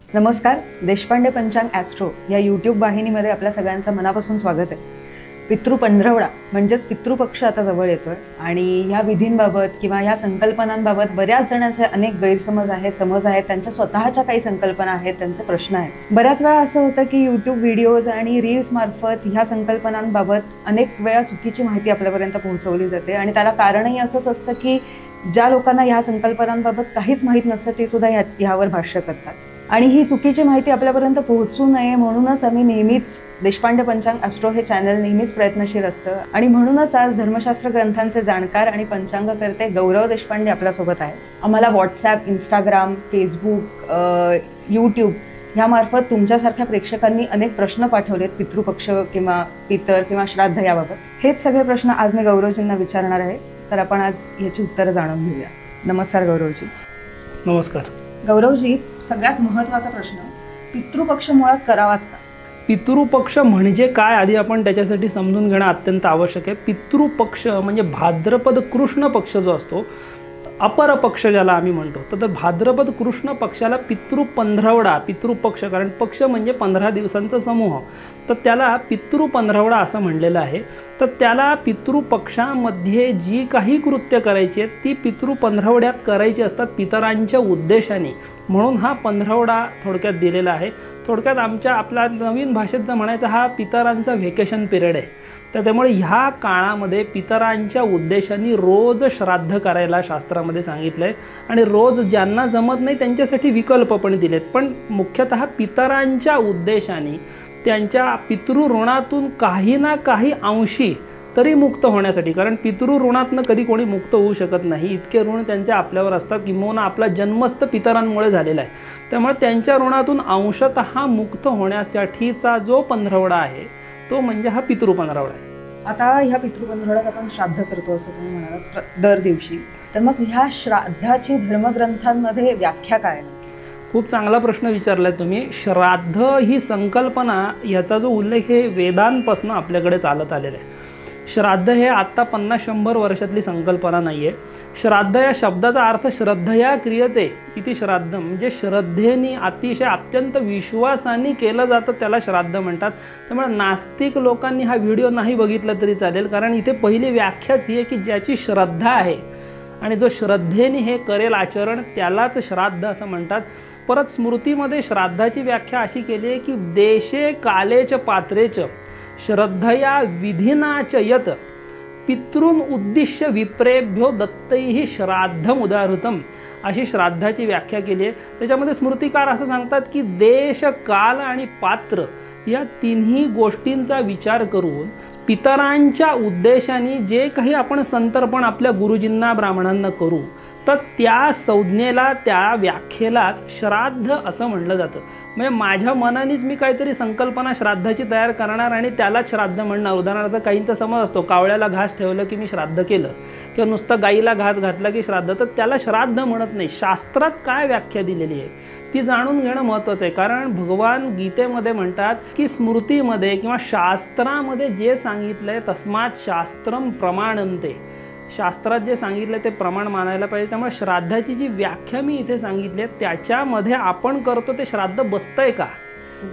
नमस्कार. देशपांडे पंचांग ॲस्ट्रो या यूट्यूब वाहिनीमध्ये आपल्या सगळ्यांचं मनापासून स्वागत आहे. पितृ पंधरवडा म्हणजेच पितृपक्ष आता जवळ येतोय आणि ह्या विधींबाबत किंवा ह्या संकल्पनांबाबत बऱ्याच जणांचे अनेक गैरसमज आहेत, समज आहेत, त्यांच्या स्वतःच्या काही संकल्पना आहेत, त्यांचे प्रश्न आहेत. बऱ्याच वेळा असं होतं की यूट्यूब व्हिडिओज आणि रील्स मार्फत ह्या संकल्पनांबाबत अनेक वेळा चुकीची माहिती आपल्यापर्यंत पोहोचवली जाते आणि त्याला कारणही असंच असतं की ज्या लोकांना ह्या संकल्पनांबाबत काहीच माहीत नसतं ते सुद्धा ह्यावर भाष्य करतात. आणि ही चुकीची माहिती आपल्यापर्यंत पोहोचू नये म्हणूनच आम्ही नेहमीच देशपांडे पंचांग ॲस्ट्रो हे चॅनल नेहमीच प्रयत्नशील असतं आणि म्हणूनच आज धर्मशास्त्र ग्रंथांचे जाणकार आणि पंचांगकर्ते गौरव देशपांडे आपल्यासोबत आहेत. आम्हाला व्हॉट्सॲप, इंस्टाग्राम, फेसबुक, यूट्यूब ह्यामार्फत तुमच्यासारख्या प्रेक्षकांनी अनेक प्रश्न पाठवलेत पितृपक्ष किंवा पितर किंवा श्राद्ध याबाबत. हेच सगळे प्रश्न आज मी गौरवजींना विचारणार आहे, तर आपण आज याची उत्तरं जाणून घेऊया. नमस्कार गौरवजी. नमस्कार. गौरवजी, सगळ्यात महत्त्वाचा प्रश्न, पितृपक्ष मुळात करावाच का? पितृपक्ष म्हणजे काय आधी आपण त्याच्यासाठी समजून घेणं अत्यंत आवश्यक आहे. पितृपक्ष म्हणजे भाद्रपद कृष्ण पक्ष जो असतो, अपर पक्ष ज्याला आम्ही म्हणतो, तर भाद्रपद कृष्ण पक्षाला पितृपंधरवडा, पितृपक्ष, कारण पक्ष म्हणजे 15 दिवसांचा समूह, तर त्याला पितृपंधरवडा असं म्हणलेलं आहे. तर त्याला पितृपक्षामध्ये जी काही कृत्य करायची आहेत ती पितृपंधरवड्यात करायची असतात पितरांच्या उद्देशाने, म्हणून हा पंधरवडा थोडक्यात दिलेला आहे. थोडक्यात आपल्या नवीन भाषेत जर म्हणायचं, हा पितरांचा व्हेकेशन पिरियड आहे. तर त्यामुळे ह्या काळामध्ये पितरांच्या उद्देशाने रोज श्राद्ध करायला शास्त्रामध्ये सांगितलं आहे आणि रोज ज्यांना जमत नाही त्यांच्यासाठी विकल्प पण दिलेत. पण मुख्यतः पितरांच्या उद्देशाने त्यांच्या पितृऋणातून काही ना काही अंशी तरी मुक्त होण्यासाठी, कारण पितृऋणातनं कधी कोणी मुक्त होऊ शकत नाही, इतके ऋण त्यांचे आपल्यावर असतात, किंवा आपला जन्मस्थ पितरांमुळे झालेला आहे. त्यामुळे त्यांच्या ऋणातून अंशतः मुक्त होण्यासाठीचा जो पंधरवडा आहे तो म्हणजे हा पितृपंधरवडा आहे. आता ह्या पितृपंधरवड्यात आपण श्राद्ध करतो असं तुम्ही म्हणालात दर दिवशी, तर मग ह्या श्राद्धाची धर्मग्रंथांमध्ये व्याख्या काय? खूप चांगला प्रश्न विचारलाय तुम्ही. श्राद्ध ही संकल्पना, याचा जो उल्लेख हे वेदांपासून आपल्याकडे चालत आलेला आहे. श्राद्ध हे आत्ता 50-100 वर्षातली संकल्पना नाही आहे. श्राद्ध या शब्दाचा अर्थ श्रद्धया क्रियते इति श्राद्ध, म्हणजे श्रद्धेने अतिशय अत्यंत विश्वासाने केलं जातं त्याला श्राद्ध म्हणतात. त्यामुळे नास्तिक लोकांनी हा व्हिडिओ नाही बघितला तरी चालेल, कारण इथे पहिली व्याख्याच ही आहे की ज्याची श्रद्धा आहे आणि जो श्रद्धेने हे करेल आचरण त्यालाच श्राद्ध असं म्हणतात. परत स्मृतीमध्ये श्राद्धाची व्याख्या अशी केली आहे की देशे कालेच पात्रेच श्रद्धया विधिनाच यत पितृन उद्दिश्य विप्रेभ्यो दत्तैहि श्राद्धम उदाहृतम, अशी श्राद्धाची व्याख्या केली आहे. त्याच्यामध्ये स्मृतिकार असं सांगतात की देश, काल आणि पात्र या तिन्ही गोष्टींचा विचार करून पितरांच्या उद्देशाने जे काही आपण संतर्पण आपल्या गुरुजींना, ब्राह्मणांना करू, तर त्या संज्ञेला, त्या व्याख्येलाच श्राद्ध असं म्हणलं जातं. म्हणजे माझ्या मनानेच मी काहीतरी संकल्पना श्राद्धाची तयार करणार आणि त्यालाच श्राद्ध म्हणणार. उदाहरणार्थ काहींचा समज असतो, कावळ्याला घास ठेवलं की मी श्राद्ध केलं, किंवा नुसतं गाईला घास घातला की श्राद्ध, तर त्याला श्राद्ध म्हणत नाही. शास्त्रात काय व्याख्या दिलेली आहे ती जाणून घेणं महत्त्वाचं आहे. कारण भगवान गीतेमध्ये म्हणतात की स्मृतीमध्ये किंवा शास्त्रामध्ये जे सांगितलं आहे तस्मात् शास्त्रम प्रमाणन्ते, शास्त्रात जे सांगितलं ते प्रमाण मानायला पाहिजे. त्यामुळे श्राद्धाची जी व्याख्या मी इथे सांगितली आहे त्याच्यामध्ये आपण करतो ते श्राद्ध बसतंय का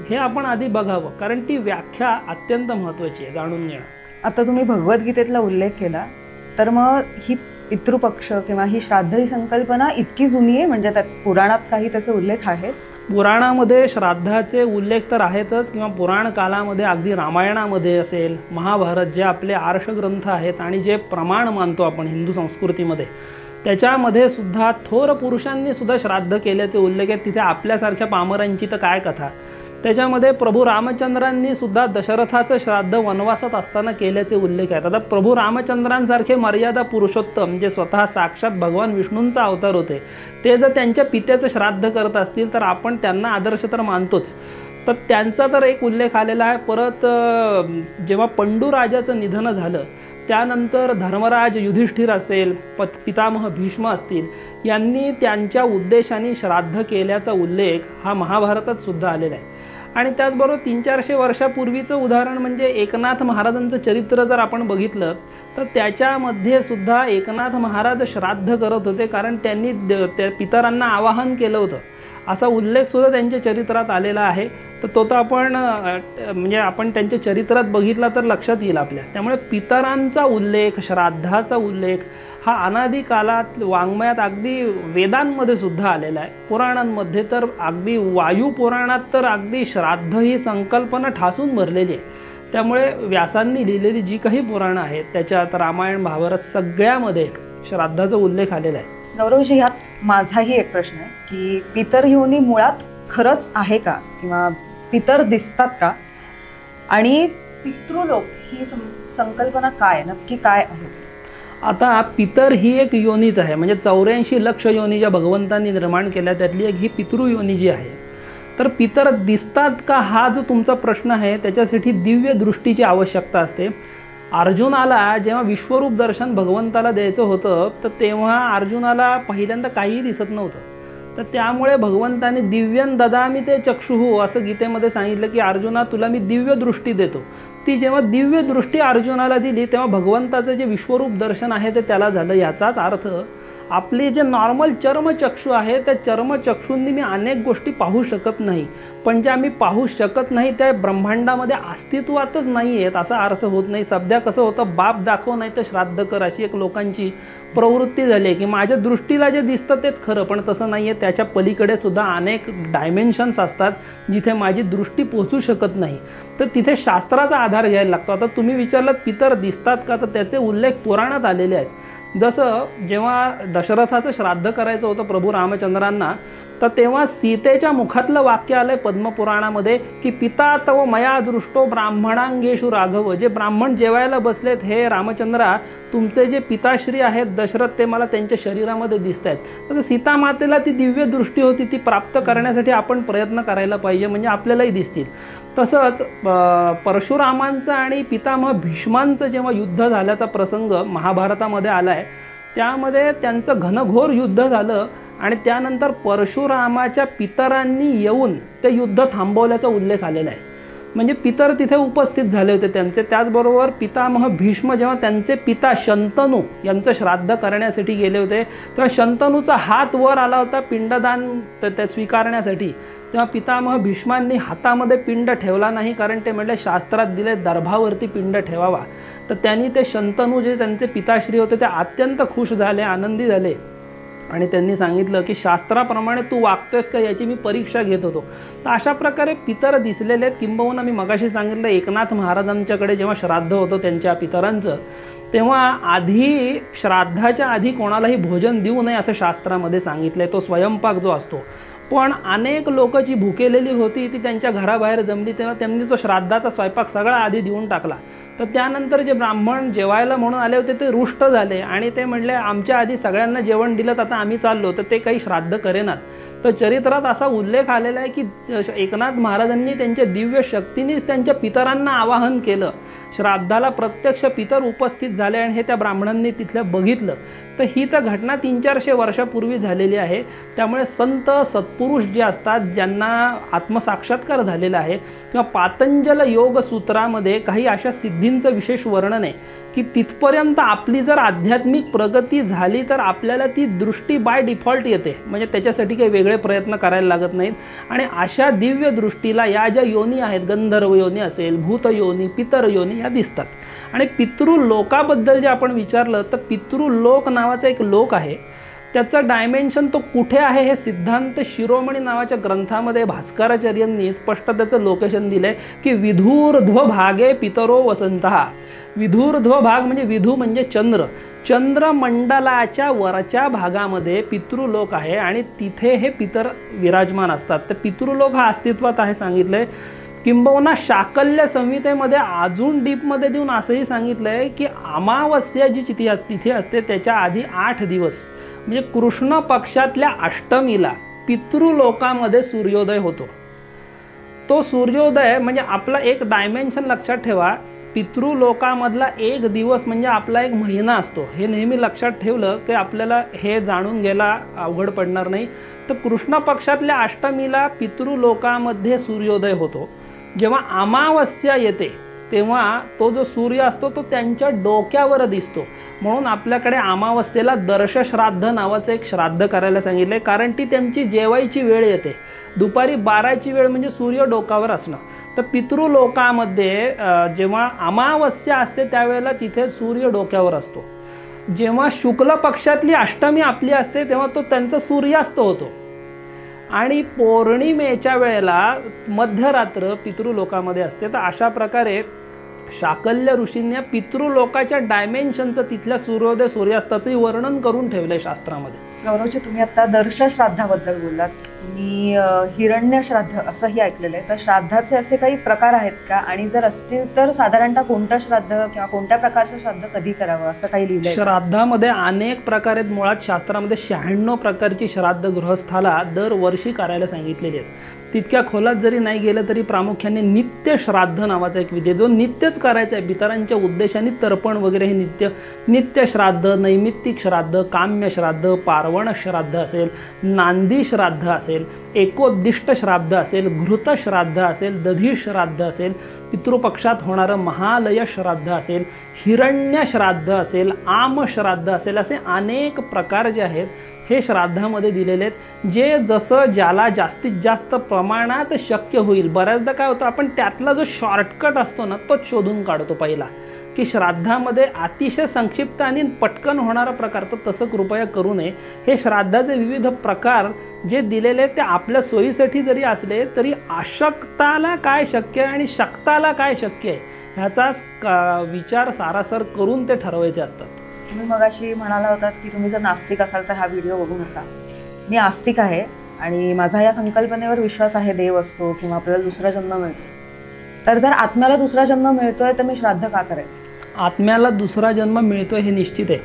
हे आपण आधी बघावं, कारण ती व्याख्या अत्यंत महत्त्वाची आहे जाणून घेणं. आता तुम्ही भगवद्गीतेतला उल्लेख केला, तर मग ही पितृपक्ष किंवा ही श्राद्ध ही संकल्पना इतकी जुनी आहे, म्हणजे त्यात पुराणात काही त्याचे उल्लेख आहेत? पुराणामध्ये श्राद्धाचे उल्लेख तर आहेतच, किंवा पुराण कालामध्ये अगदी रामायणामध्ये असेल, महाभारत जे आपले आर्ष ग्रंथ आहेत आणि जे प्रमाण मानतो आपण हिंदू संस्कृतीमध्ये, त्याच्यामध्ये सुद्धा थोर पुरुषांनी सुद्धा श्राद्ध केल्याचे उल्लेख आहेत. तिथे आपल्यासारख्या पामरांची तर काय कथा. त्याच्यामध्ये प्रभू रामचंद्रांनी सुद्धा दशरथाचं श्राद्ध वनवासात असताना केल्याचे उल्लेख आहेत. आता प्रभू रामचंद्रांसारखे मर्यादा पुरुषोत्तम जे स्वतः साक्षात भगवान विष्णूंचा अवतार होते, ते जर त्यांच्या पित्याचं श्राद्ध करत असतील तर आपण त्यांना आदर्श तर मानतोच. तर त्यांचा तर एक उल्लेख आलेला आहे. परत जेव्हा पंडू राजाचं निधन झालं त्यानंतर धर्मराज युधिष्ठिर असेल, पितामह भीष्म असतील, यांनी त्यांच्या उद्देशाने श्राद्ध केल्याचा उल्लेख हा महाभारतात सुद्धा आलेला आहे. आणि त्याचबरोबर 300-400 वर्षापूर्वीचं उदाहरण म्हणजे एकनाथ महाराजांचं चरित्र जर आपण बघितलं तर त्याच्यामध्ये सुद्धा एकनाथ महाराज श्राद्ध करत होते, कारण त्यांनी त्या पितरांना आवाहन केलं होतं असा उल्लेख सुद्धा त्यांच्या चरित्रात आलेला आहे. तर तो तर आपण म्हणजे आपण त्यांच्या चरित्रात बघितला तर लक्षात येईल आपल्या. त्यामुळे पितरांचा उल्लेख, श्राद्धाचा उल्लेख हा अनादी कालात वाङ्मयात अगदी वेदांमध्ये सुद्धा आलेला आहे. पुराणांमध्ये तर अगदी वायू पुराणात तर अगदी श्राद्ध ही संकल्पना ठासून भरलेली आहे. त्यामुळे व्यासांनी लिहिलेली जी काही पुराणं आहेत त्याच्यात रामायण महाभारत सगळ्यामध्ये श्राद्धाचा उल्लेख आलेला आहे. गौरवजी, ह्यात माझाही एक प्रश्न आहे की पितर योनी मुळात खरंच आहे का, किंवा पितर दिसतात का, आणि पितृलोक ही संकल्पना काय, नक्की काय आहे? आता पितर ही एक योनीच आहे. म्हणजे 84 लक्ष योनी ज्या भगवंतांनी निर्माण केल्या त्यातली एक ही पितृयोनी जी आहे. तर पितर दिसतात का हा जो तुमचा प्रश्न आहे त्याच्यासाठी दिव्य दृष्टीची आवश्यकता असते. अर्जुनाला जेव्हा विश्वरूप दर्शन भगवंताला द्यायचं होतं तर तेव्हा अर्जुनाला पहिल्यांदा काहीही दिसत नव्हतं. तर त्यामुळे भगवंताने दिव्यं ददामि ते चक्षुः असं गीतेमध्ये सांगितलं की अर्जुना तुला मी दिव्य दृष्टी देतो. ती जेव्हा दिव्य दृष्टी अर्जुनाला दिली तेव्हा भगवंताचं जे विश्वरूप दर्शन आहे ते त्याला झालं. याचाच अर्थ आपले जे नॉर्मल चर्मचक्षु आहे त्या चर्मचक्षूंनी मी अनेक गोष्टी पाहू शकत नाही, पण ज्या मी पाहू शकत नाही त्या ब्रह्मांडामध्ये अस्तित्वातच नाही आहेत असा अर्थ होत नाही. सध्या कसं होतं, बाप दाखव नाही तर श्राद्ध कर अशी एक लोकांची प्रवृत्ती झाली आहे की माझ्या दृष्टीला जे दिसतं तेच खरं, पण तसं नाही आहे. त्याच्या पलीकडे सुद्धा अनेक डायमेन्शन्स असतात जिथे माझी दृष्टी पोहोचू शकत नाही. तर तिथे शास्त्राचा आधार घ्यायला लागतो. आता तुम्ही विचारलं पितर दिसतात का, तर त्याचे उल्लेख पुराणात आलेले आहेत. जसं जेव्हा दशरथाचं श्राद्ध करायचं होतं प्रभू रामचंद्रांना, तर तेव्हा सीतेच्या मुखातलं वाक्य आलंय पद्मपुराणामध्ये की पिता तव मया दृष्टो ब्राह्मणांगेषु राघव. जे ब्राह्मण जेवायला बसलेत हे रामचंद्रा, तुमचे जे पिताश्री आहेत दशरथ ते मला त्यांच्या शरीरामध्ये दिसत आहेत. तर सीता मातेला ती दिव्य दृष्टी होती, ती प्राप्त करण्यासाठी आपण प्रयत्न करायला पाहिजे, म्हणजे आपल्यालाही दिसतील. तसंच परशुरामांचं आणि पितामह भीष्मांचं जेव्हा युद्ध झाल्याचा प्रसंग महाभारतामध्ये आला आहे त्यामध्ये त्यांचं घनघोर युद्ध झालं आणि त्यानंतर परशुरामाच्या पितरांनी येऊन ते युद्ध थांबवल्याचा उल्लेख आलेला आहे. म्हणजे पितर तिथे उपस्थित झाले होते त्यांचे. त्याचबरोबर पितामह भीष्म जेव्हा त्यांचे पिता शंतनू यांचं श्राद्ध करण्यासाठी गेले होते तेव्हा शंतनूचा हात वर आला होता पिंडदान ते स्वीकारण्यासाठी. तेव्हा पितामह भीष्मांनी हातामध्ये पिंड ठेवला नाही, कारण ते म्हटले शास्त्रात दिले दर्भावरती पिंड ठेवावा. तर त्यांनी ते शंतनू जे त्यांचे पिताश्री होते ते अत्यंत खुश झाले, आनंदी झाले आणि त्यांनी सांगितलं की शास्त्राप्रमाणे तू वागतोयस का याची मी परीक्षा घेत होतो. तर अशा प्रकारे पितर दिसलेले आहेत. किंबहुना मी मगाशी सांगितलं एकनाथ महाराजांच्याकडे जेव्हा श्राद्ध होतं त्यांच्या पितरांचं तेव्हा आधी श्राद्धाच्या आधी कोणालाही भोजन देऊ नये असं शास्त्रामध्ये सांगितलंय. तो स्वयंपाक जो असतो, पण अनेक लोक जी भुकेलेली होती ती त्यांच्या घराबाहेर जमली तेव्हा त्यांनी तो श्राद्धाचा स्वयंपाक सगळा आधी देऊन टाकला. तर त्यानंतर जे ब्राह्मण जेवायला म्हणून आले होते ते रुष्ट झाले आणि ते म्हणले आमच्या आधी सगळ्यांना जेवण दिलं आता आम्ही चाललो, तर ते काही श्राद्ध करेनात. तर चरित्रात असा उल्लेख आलेला आहे की एकनाथ महाराजांनी त्यांच्या दिव्य शक्तीनेच त्यांच्या पितरांना आवाहन केलं. श्राद्धाला प्रत्यक्ष पितर उपस्थित झाले आणि हे त्या ब्राह्मणांनी तिथलं बघितलं. तर ही तर घटना 300-400 वर्षापूर्वी झालेली आहे. त्यामुळे संत सत्पुरुष जे असतात ज्यांना आत्मसाक्षात्कार झालेला आहे किंवा पातंजल योग सूत्रामध्ये काही अशा सिद्धींचं विशेष वर्णन आहे की तिथपर्यंत आपली जर आध्यात्मिक प्रगती झाली तर आपल्याला ती दृष्टी बाय डिफॉल्ट येते, म्हणजे त्याच्यासाठी काही वेगळे प्रयत्न करायला लागत नाहीत. आणि अशा दिव्य दृष्टीला या ज्या योनी आहेत, गंधर्व योनी असेल, भूत योनी, पितर योनी, या दिसतात. आणि पितृलोकाबद्दल जे आपण विचारलं तर पितृलोक नावाचा एक लोक आहे, त्याचं डायमेन्शन तो कुठे आहे हे सिद्धांत शिरोमणी नावाच्या ग्रंथामध्ये भास्कराचार्यांनी स्पष्ट त्याचं लोकेशन दिलं आहे की विधूर्ध्व भागे पितरो वसंतः. विधूर्ध्व भाग म्हणजे विधू म्हणजे चंद्र, चंद्रमंडलाच्या वरच्या भागामध्ये पितृलोक आहे आणि तिथे हे पितर विराजमान असतात. तर पितृलोक हा अस्तित्वात आहे सांगितलंय. किंबहुना शाकल्य संहितेमध्ये अजून डीपमध्ये देऊन असंही सांगितलंय की अमावस्या जी तिथी असते त्याच्या आधी 8 दिवस म्हणजे कृष्ण पक्षातल्या अष्टमीला पितृलोकामध्ये सूर्योदय होतो. तो सूर्योदय म्हणजे आपला एक डायमेन्शन लक्षात ठेवा, पितृलोकामधला एक दिवस म्हणजे आपला एक महिना असतो. हे नेहमी लक्षात ठेवलं की आपल्याला हे जाणून घ्यायला अवघड पडणार नाही. तर कृष्ण पक्षातल्या अष्टमीला पितृलोकामध्ये सूर्योदय होतो. जेव्हा अमावस्या येते तेव्हा तो जो सूर्य असतो तो त्यांच्या डोक्यावर दिसतो म्हणून आपल्याकडे अमावस्येला दर्शश्राद्ध नावाचं एक श्राद्ध करायला सांगितलं आहे, कारण ती त्यांची जेवायची वेळ येते. दुपारी 12ची वेळ म्हणजे सूर्य डोकावर असणं. तर पितृलोकामध्ये जेव्हा अमावस्या असते त्यावेळेला तिथे सूर्य डोक्यावर असतो. जेव्हा शुक्ल पक्षातली अष्टमी आपली असते तेव्हा तो त्यांचा सूर्यास्त होतो. आणि पौर्णिमेच्या वेळेला मध्यरात्र पितृलोकामध्ये असते. तर अशा प्रकारे शाकल्य ऋषींनी पितृलोकाच्या डायमेन्शनचं तिथल्या सूर्योदय सूर्यास्ताचंही वर्णन करून ठेवलंय शास्त्रामध्ये. गौरवजी, तुम्ही आता दर्श श्राद्धाबद्दल बोललात. मी हिरण्य श्राद्ध असंही ऐकलेलं आहे. तर श्राद्धाचे असे काही प्रकार आहेत का, आणि जर असतील तर साधारणतः कोणतं श्राद्ध किंवा कोणत्या प्रकारचं श्राद्ध कधी करावं असं काही लिहिलंय? श्राद्धामध्ये अनेक प्रकार आहेत. मुळात शास्त्रामध्ये 96 प्रकारची श्राद्ध गृहस्थाला दरवर्षी करायला सांगितलेली आहेत. तितक्या खोलात जरी नाही गेलं तरी प्रामुख्याने नित्य श्राद्ध नावाचा एक विधी जो नित्यच करायचा आहे. पितरांच्या उद्देशाने तर्पण वगैरे हे नित्य श्राद्ध, नैमित्तिक श्राद्ध, काम्य श्राद्ध, पार्वण श्राद्ध असेल, नांदी श्राद्ध असेल, एकोद्दिष्ट श्राद्ध असेल, घृत श्राद्ध असेल, दधी श्राद्ध असेल, पितृपक्षात होणारं महालय श्राद्ध असेल, हिरण्य श्राद्ध असेल, आम श्राद्ध असेल, असे अनेक प्रकार जे आहेत हे श्राद्धामध्ये दिलेले आहेत. जे जसं ज्याला जास्तीत जास्त प्रमाणात शक्य होईल. बऱ्याचदा काय होतं, आपण त्यातला जो शॉर्टकट असतो ना तोच शोधून काढतो पहिला, की श्राद्धामध्ये अतिशय संक्षिप्त आणि पटकन होणारा प्रकार. तर तसं कृपया करू नये. हे श्राद्धाचे विविध प्रकार जे दिलेले आहेत ते आपल्या सोयीसाठी जरी असले तरी अशक्ताला काय शक्य आहे आणि शक्ताला काय शक्य आहे ह्याचा विचार सारासर करून ते ठरवायचे असतात. तुम्ही मगाशी म्हणाला होतात की तुम्ही जर नास्तिक असाल तर हा व्हिडिओ बघू नका. मी आस्तिक आहे आणि माझा या संकल्पनेवर विश्वास आहे, देव असतो किंवा आपल्याला दुसरा जन्म मिळतो. तर जर आत्म्याला दुसरा जन्म मिळतोय तर मी श्राद्ध का करायचं? आत्म्याला दुसरा जन्म मिळतोय हे निश्चित आहे,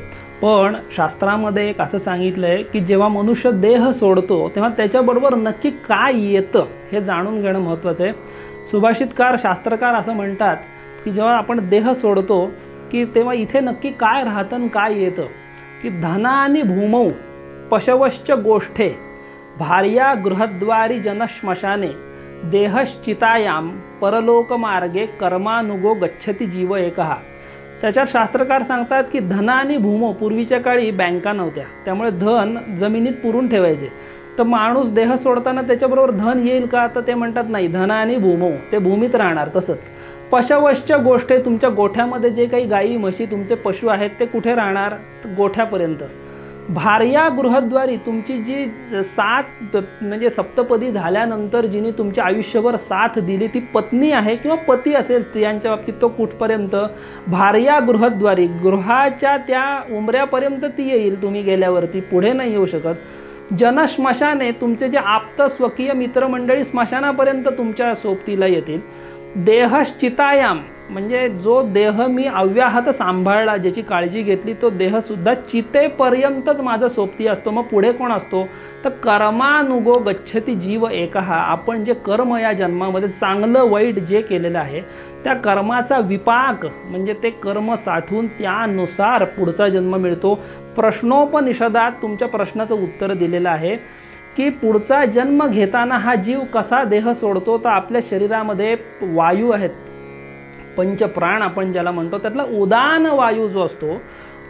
पण शास्त्रामध्ये एक असं सांगितलं आहे की जेव्हा मनुष्य देह सोडतो तेव्हा त्याच्याबरोबर नक्की काय येतं हे जाणून घेणं महत्त्वाचं आहे. सुभाषितकार, शास्त्रकार असं म्हणतात की जेव्हा आपण देह सोडतो की तेव्हा इथे नक्की काय राहतं आणि काय येतं, की धनानी भूमौ पशवश्च गोष्ठे भार्या गृहद्वारी जनश्मशाने देहश्चितायाम परलोकमार्गे कर्मानुगो गच्छति जीव एकहा. त्याच्यात शास्त्रकार सांगतात की धन आणि भूमो, पूर्वीच्या काळी बँका नव्हत्या त्यामुळे धन जमिनीत पुरून ठेवायचे. तर माणूस देह सोडताना त्याच्याबरोबर धन येईल का, तर ते म्हणतात नाही, धन आणि भूमो ते भूमीत राहणार. तसंच पशवश्च गोष्टी, तुमच्या गोठ्यामध्ये जे काही गायी म्हशी तुमचे पशु आहेत ते कुठे राहणार, गोठ्यापर्यंत. भार्या गृहद्वारी, तुमची जी साथ म्हणजे सप्तपदी झाल्यानंतर जिने तुमच्या आयुष्यभर साथ दिली ती पत्नी आहे किंवा पती असेल स्त्रियांच्या बाबतीत, तो कुठपर्यंत. भार्या गृहद्वारी, गृहाच्या त्या उंबऱ्यापर्यंत ती येईल, तुम्ही गेल्यावरती पुढे नाही येऊ शकत. जनश्मशाने, तुमचे जे आप्त स्वकीय मित्रमंडळी स्मशानापर्यंत तुमच्या सोबतीला येतील. देहश्चितायाम, म्हणजे जो देह मी अव्याहत सांभाळला, ज्याची काळजी घेतली, तो देहसुद्धा चितेपर्यंतच माझा सोबती असतो. मग पुढे कोण असतो, तर कर्मानुगो गच्छति जीव एकहा. आपण जे कर्म या जन्मामध्ये चांगलं वाईट जे केलेलं आहे त्या कर्माचा विपाक, म्हणजे ते कर्म साठवून त्यानुसार पुढचा जन्म मिळतो. प्रश्नोपनिषदात तुमच्या प्रश्नाचं उत्तर दिलेलं आहे की पुढचा जन्म घेताना हा जीव कसा देह सोडतो. तर आपल्या शरीरामध्ये वायू आहेत, पंचप्राण आपण ज्याला म्हणतो, त्यातला उदान वायू जो असतो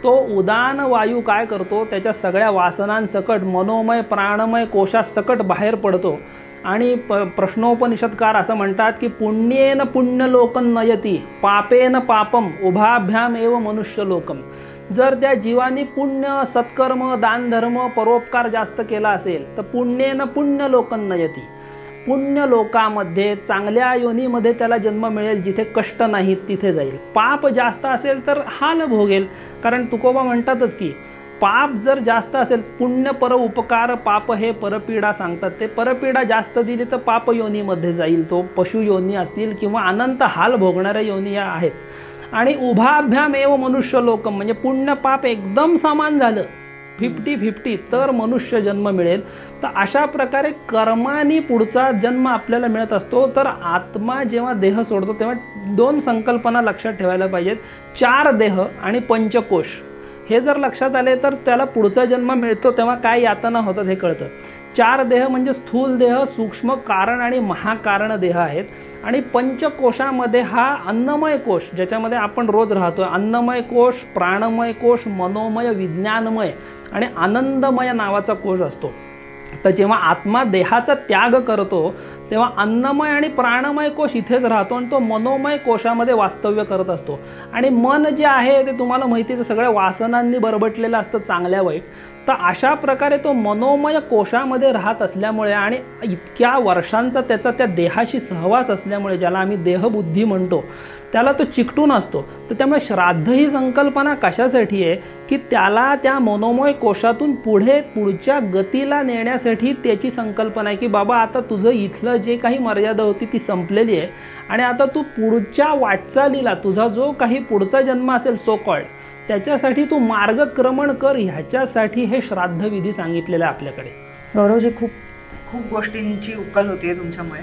तो उदान वायू काय करतो, त्याच्या सगळ्या वासनांसकट मनोमय प्राणमय कोशासकट बाहेर पडतो. आणि प्रश्नोपनिषदकार असं म्हणतात की पुण्येन पुण्यलोकं नयती पापेन पापम उभाभ्याम एव मनुष्यलोकम. जर त्या जीवानी पुण्य सत्कर्म दानधर्म परोपकार जास्त केला असेल तर पुण्येन पुण्यलोकं नयती, पुण्यलोकामध्ये चांगल्या योनीमध्ये त्याला जन्म मिळेल, जिथे कष्ट नाहीत तिथे जाईल. पाप जास्त असेल तर हाल भोगेल, कारण तुकोबा म्हणतातच की पाप जर जास्त असेल, पुण्य पर उपकार पाप हे परपीडा सांगतात, ते परपीडा जास्त दिली तर पाप योनीमध्ये जाईल, तो पशु योनी असतील किंवा अनंत हाल भोगणाऱ्या योनी या आहेत. आणि उभाभ्याम एव मनुष्यलोकम, म्हणजे पुण्य पाप एकदम समान झालं 50-50 तर मनुष्य जन्म मिळेल. तर अशा प्रकारे कर्मानी पुढचा जन्म आपल्याला मिळत असतो. तर आत्मा जेव्हा देह सोडतो तेव्हा दोन संकल्पना लक्षात ठेवायला पाहिजेत, 4 देह आणि पंचकोश. हे जर लक्षात आले तर त्याला पुढचा जन्म मिळतो तेव्हा काय यातना होतात हे कळतं. 4 देह म्हणजे स्थूल देह, सूक्ष्म कारण आणि महाकारण देह आहेत. आणि पंचकोशामध्ये हा अन्नमय कोश, ज्याच्यामध्ये आपण रोज राहतो, अन्नमय कोश, प्राणमय कोश, मनोमय, विज्ञानमय आणि आनंदमय नावाचा कोश असतो. तर जेव्हा आत्मा देहाचा त्याग करतो तेव्हा अन्नमय आणि प्राणमय कोश इथेच राहतो आणि तो मनोमय कोशामध्ये वास्तव्य करत असतो. आणि मन जे आहे ते तुम्हाला माहितीच, सगळ्या वासनांनी बरबटलेलं असतं, चांगल्या वाईट. तर अशा प्रकारे तो मनोमय कोशामध्ये राहत असल्यामुळे आणि इतक्या वर्षांचा त्याचा त्या देहाशी सहवास असल्यामुळे, ज्याला आम्ही देहबुद्धी म्हणतो, त्याला तो चिकटून असतो. तर त्यामुळे श्राद्ध ही संकल्पना कशासाठी आहे की त्याला त्या मनोमय कोशातून पुढच्या गतीला नेण्यासाठी त्याची संकल्पना आहे की बाबा आता तुझं इथलं जे काही मर्यादा होती ती संपलेली आहे आणि आता तू पुढच्या वाटचालीला, तुझा जो काही पुढचा जन्म असेल सो कॉल्ड, त्याच्यासाठी तू मार्गक्रमण कर. ह्याच्यासाठी हे श्राद्ध विधी सांगितलेलं आहे आपल्याकडे. गौरवजी, खूप खूप गोष्टींची उकल होतीये तुमच्यामुळे.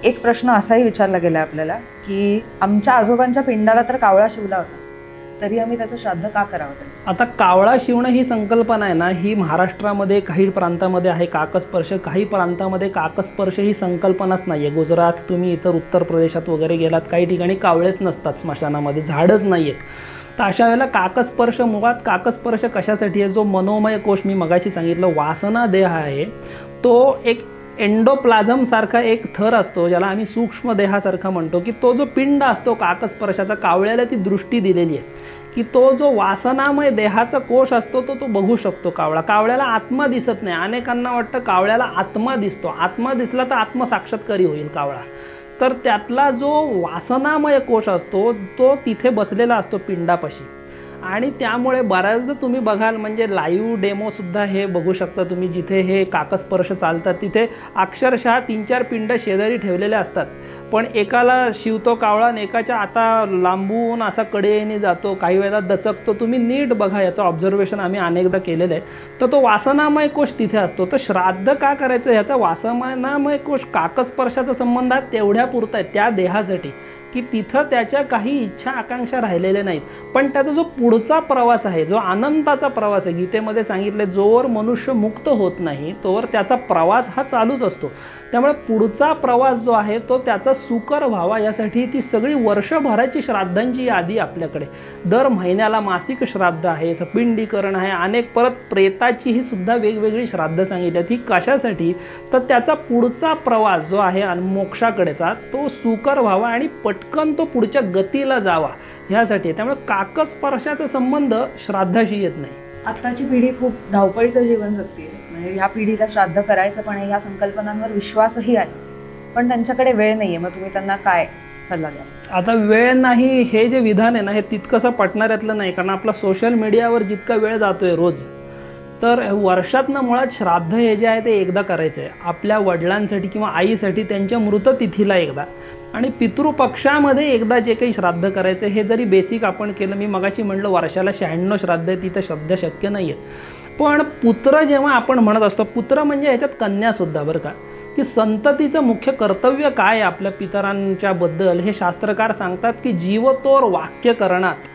एक प्रश्न असाही विचारला गेला आपल्याला की आमच्या आजोबांच्या पिंडाला तर कावळा शिवला होता, तरी आम्ही त्याचं श्राद्ध का करावं त्याचं? आता कावळा शिवणं ही संकल्पना आहे ना, ही महाराष्ट्रामध्ये काही प्रांतामध्ये आहे काकस्पर्श, काही प्रांतामध्ये काकस्पर्श ही संकल्पनाच नाही आहे. गुजरात, तुम्ही इतर उत्तर प्रदेशात वगैरे गेलात, काही ठिकाणी कावळेच नसतात स्मशानामध्ये, झाडच नाही आहेत. तर अशा वेळेला काकस्पर्श, मुळात काकस्पर्श कशासाठी आहे? जो मनोमय कोश मी मगाशी सांगितलं, वासना देह आहे, तो एक एंडोप्लाझम सारखा एक थर असतो, ज्याला आम्ही सूक्ष्म देहासारखा म्हणतो, की तो जो पिंड असतो काकस्पर्शाचा, कावळ्याला ती दृष्टी दिलेली आहे की तो जो वासनामय देहाचा कोश असतो तो बघू शकतो कावळा. कावळ्याला आत्मा दिसत नाही. अनेकांना वाटतं कावळ्याला आत्मा दिसतो, आत्मा दिसला तर आत्मसाक्षात्कारी होईल कावळा. तर त्यातला जो वासनामय कोश असतो तो तिथे बसलेला असतो पिंडापाशी. आणि त्यामुळे बऱ्याचदा तुम्ही बघाल, म्हणजे लाईव्ह डेमोसुद्धा हे बघू शकता तुम्ही, जिथे हे काकस्पर्श चालतात तिथे अक्षरशः 3-4 पिंड शेजारी ठेवलेले असतात. पण एकाला शिवतो कावळा आणि एकाच्या आता लांबून असा कडेने जातो, काही वेळेला दचकतो. तुम्ही नीट बघा, याचं ऑब्झर्वेशन आम्ही अनेकदा केलेलं आहे. तर तो वासनामय कोश तिथे असतो. तर श्राद्ध का करायचं? ह्याचा वासनामय कोश काकस्पर्शाचा संबंध आहे तेवढ्या पुरता आहे त्या देहासाठी, की तिथं त्याच्या काही इच्छा आकांक्षा राहिलेल्या नाहीत. पण त्याचा जो पुढचा प्रवास आहे, जो अनंताचा प्रवास आहे, गीतेमध्ये सांगितले जोवर मनुष्य मुक्त होत नाही तोवर त्याचा प्रवास हा चालूच असतो. त्यामुळे पुढचा प्रवास जो आहे तो त्याचा सुकर व्हावा यासाठी ती सगळी वर्षभराची श्राद्धांची यादी आपल्याकडे. दर महिन्याला मासिक श्राद्ध आहे, सपिंडीकरण आहे, अनेक परत प्रेताचीही सुद्धा वेगवेगळी श्राद्ध सांगितली. ती कशासाठी? तर त्याचा पुढचा प्रवास जो आहे मोक्षाकडेचा तो सुकर व्हावा आणि पटकन तो पुढच्या गतीला जावा ह्यासाठी. त्यामुळे काकस्पर्शाचा संबंध श्राद्धाशी येत नाही. आत्ताची पिढी खूप धावपळीचं जीवन जगते, म्हणजे ह्या पिढीला श्राद्ध करायचं पण ह्या संकल्पनांवर विश्वासही आहे, पण त्यांच्याकडे वेळ नाहीये. मग तुम्ही त्यांना काय सल्ला द्याल? आता वेळ नाही हे जे विधान आहे ना, हे तितकंसं पटणाऱ्यातलं नाही. कारण आपला सोशल मीडियावर जितका वेळ जातोय रोज, तर वर्षातनं मुळात श्राद्ध हे जे आहे ते एकदा करायचं आहे आपल्या वडिलांसाठी किंवा आईसाठी, त्यांच्या मृततिथीला एकदा, आणि पितृपक्षामध्ये एकदा जे काही श्राद्ध करायचं हे जरी बेसिक आपण केलं, मी मगाशी म्हणलं वर्षाला 96 श्राद्ध आहे, तिथं सध्या शक्य नाही आहेत. पण पुत्र जेव्हा आपण म्हणत असतो, पुत्र म्हणजे ह्याच्यात कन्यासुद्धा, बरं का, की संततीचं मुख्य कर्तव्य काय आपल्या पितरांच्या बद्दल हे शास्त्रकार सांगतात की जीवतोर वाक्यकरणात,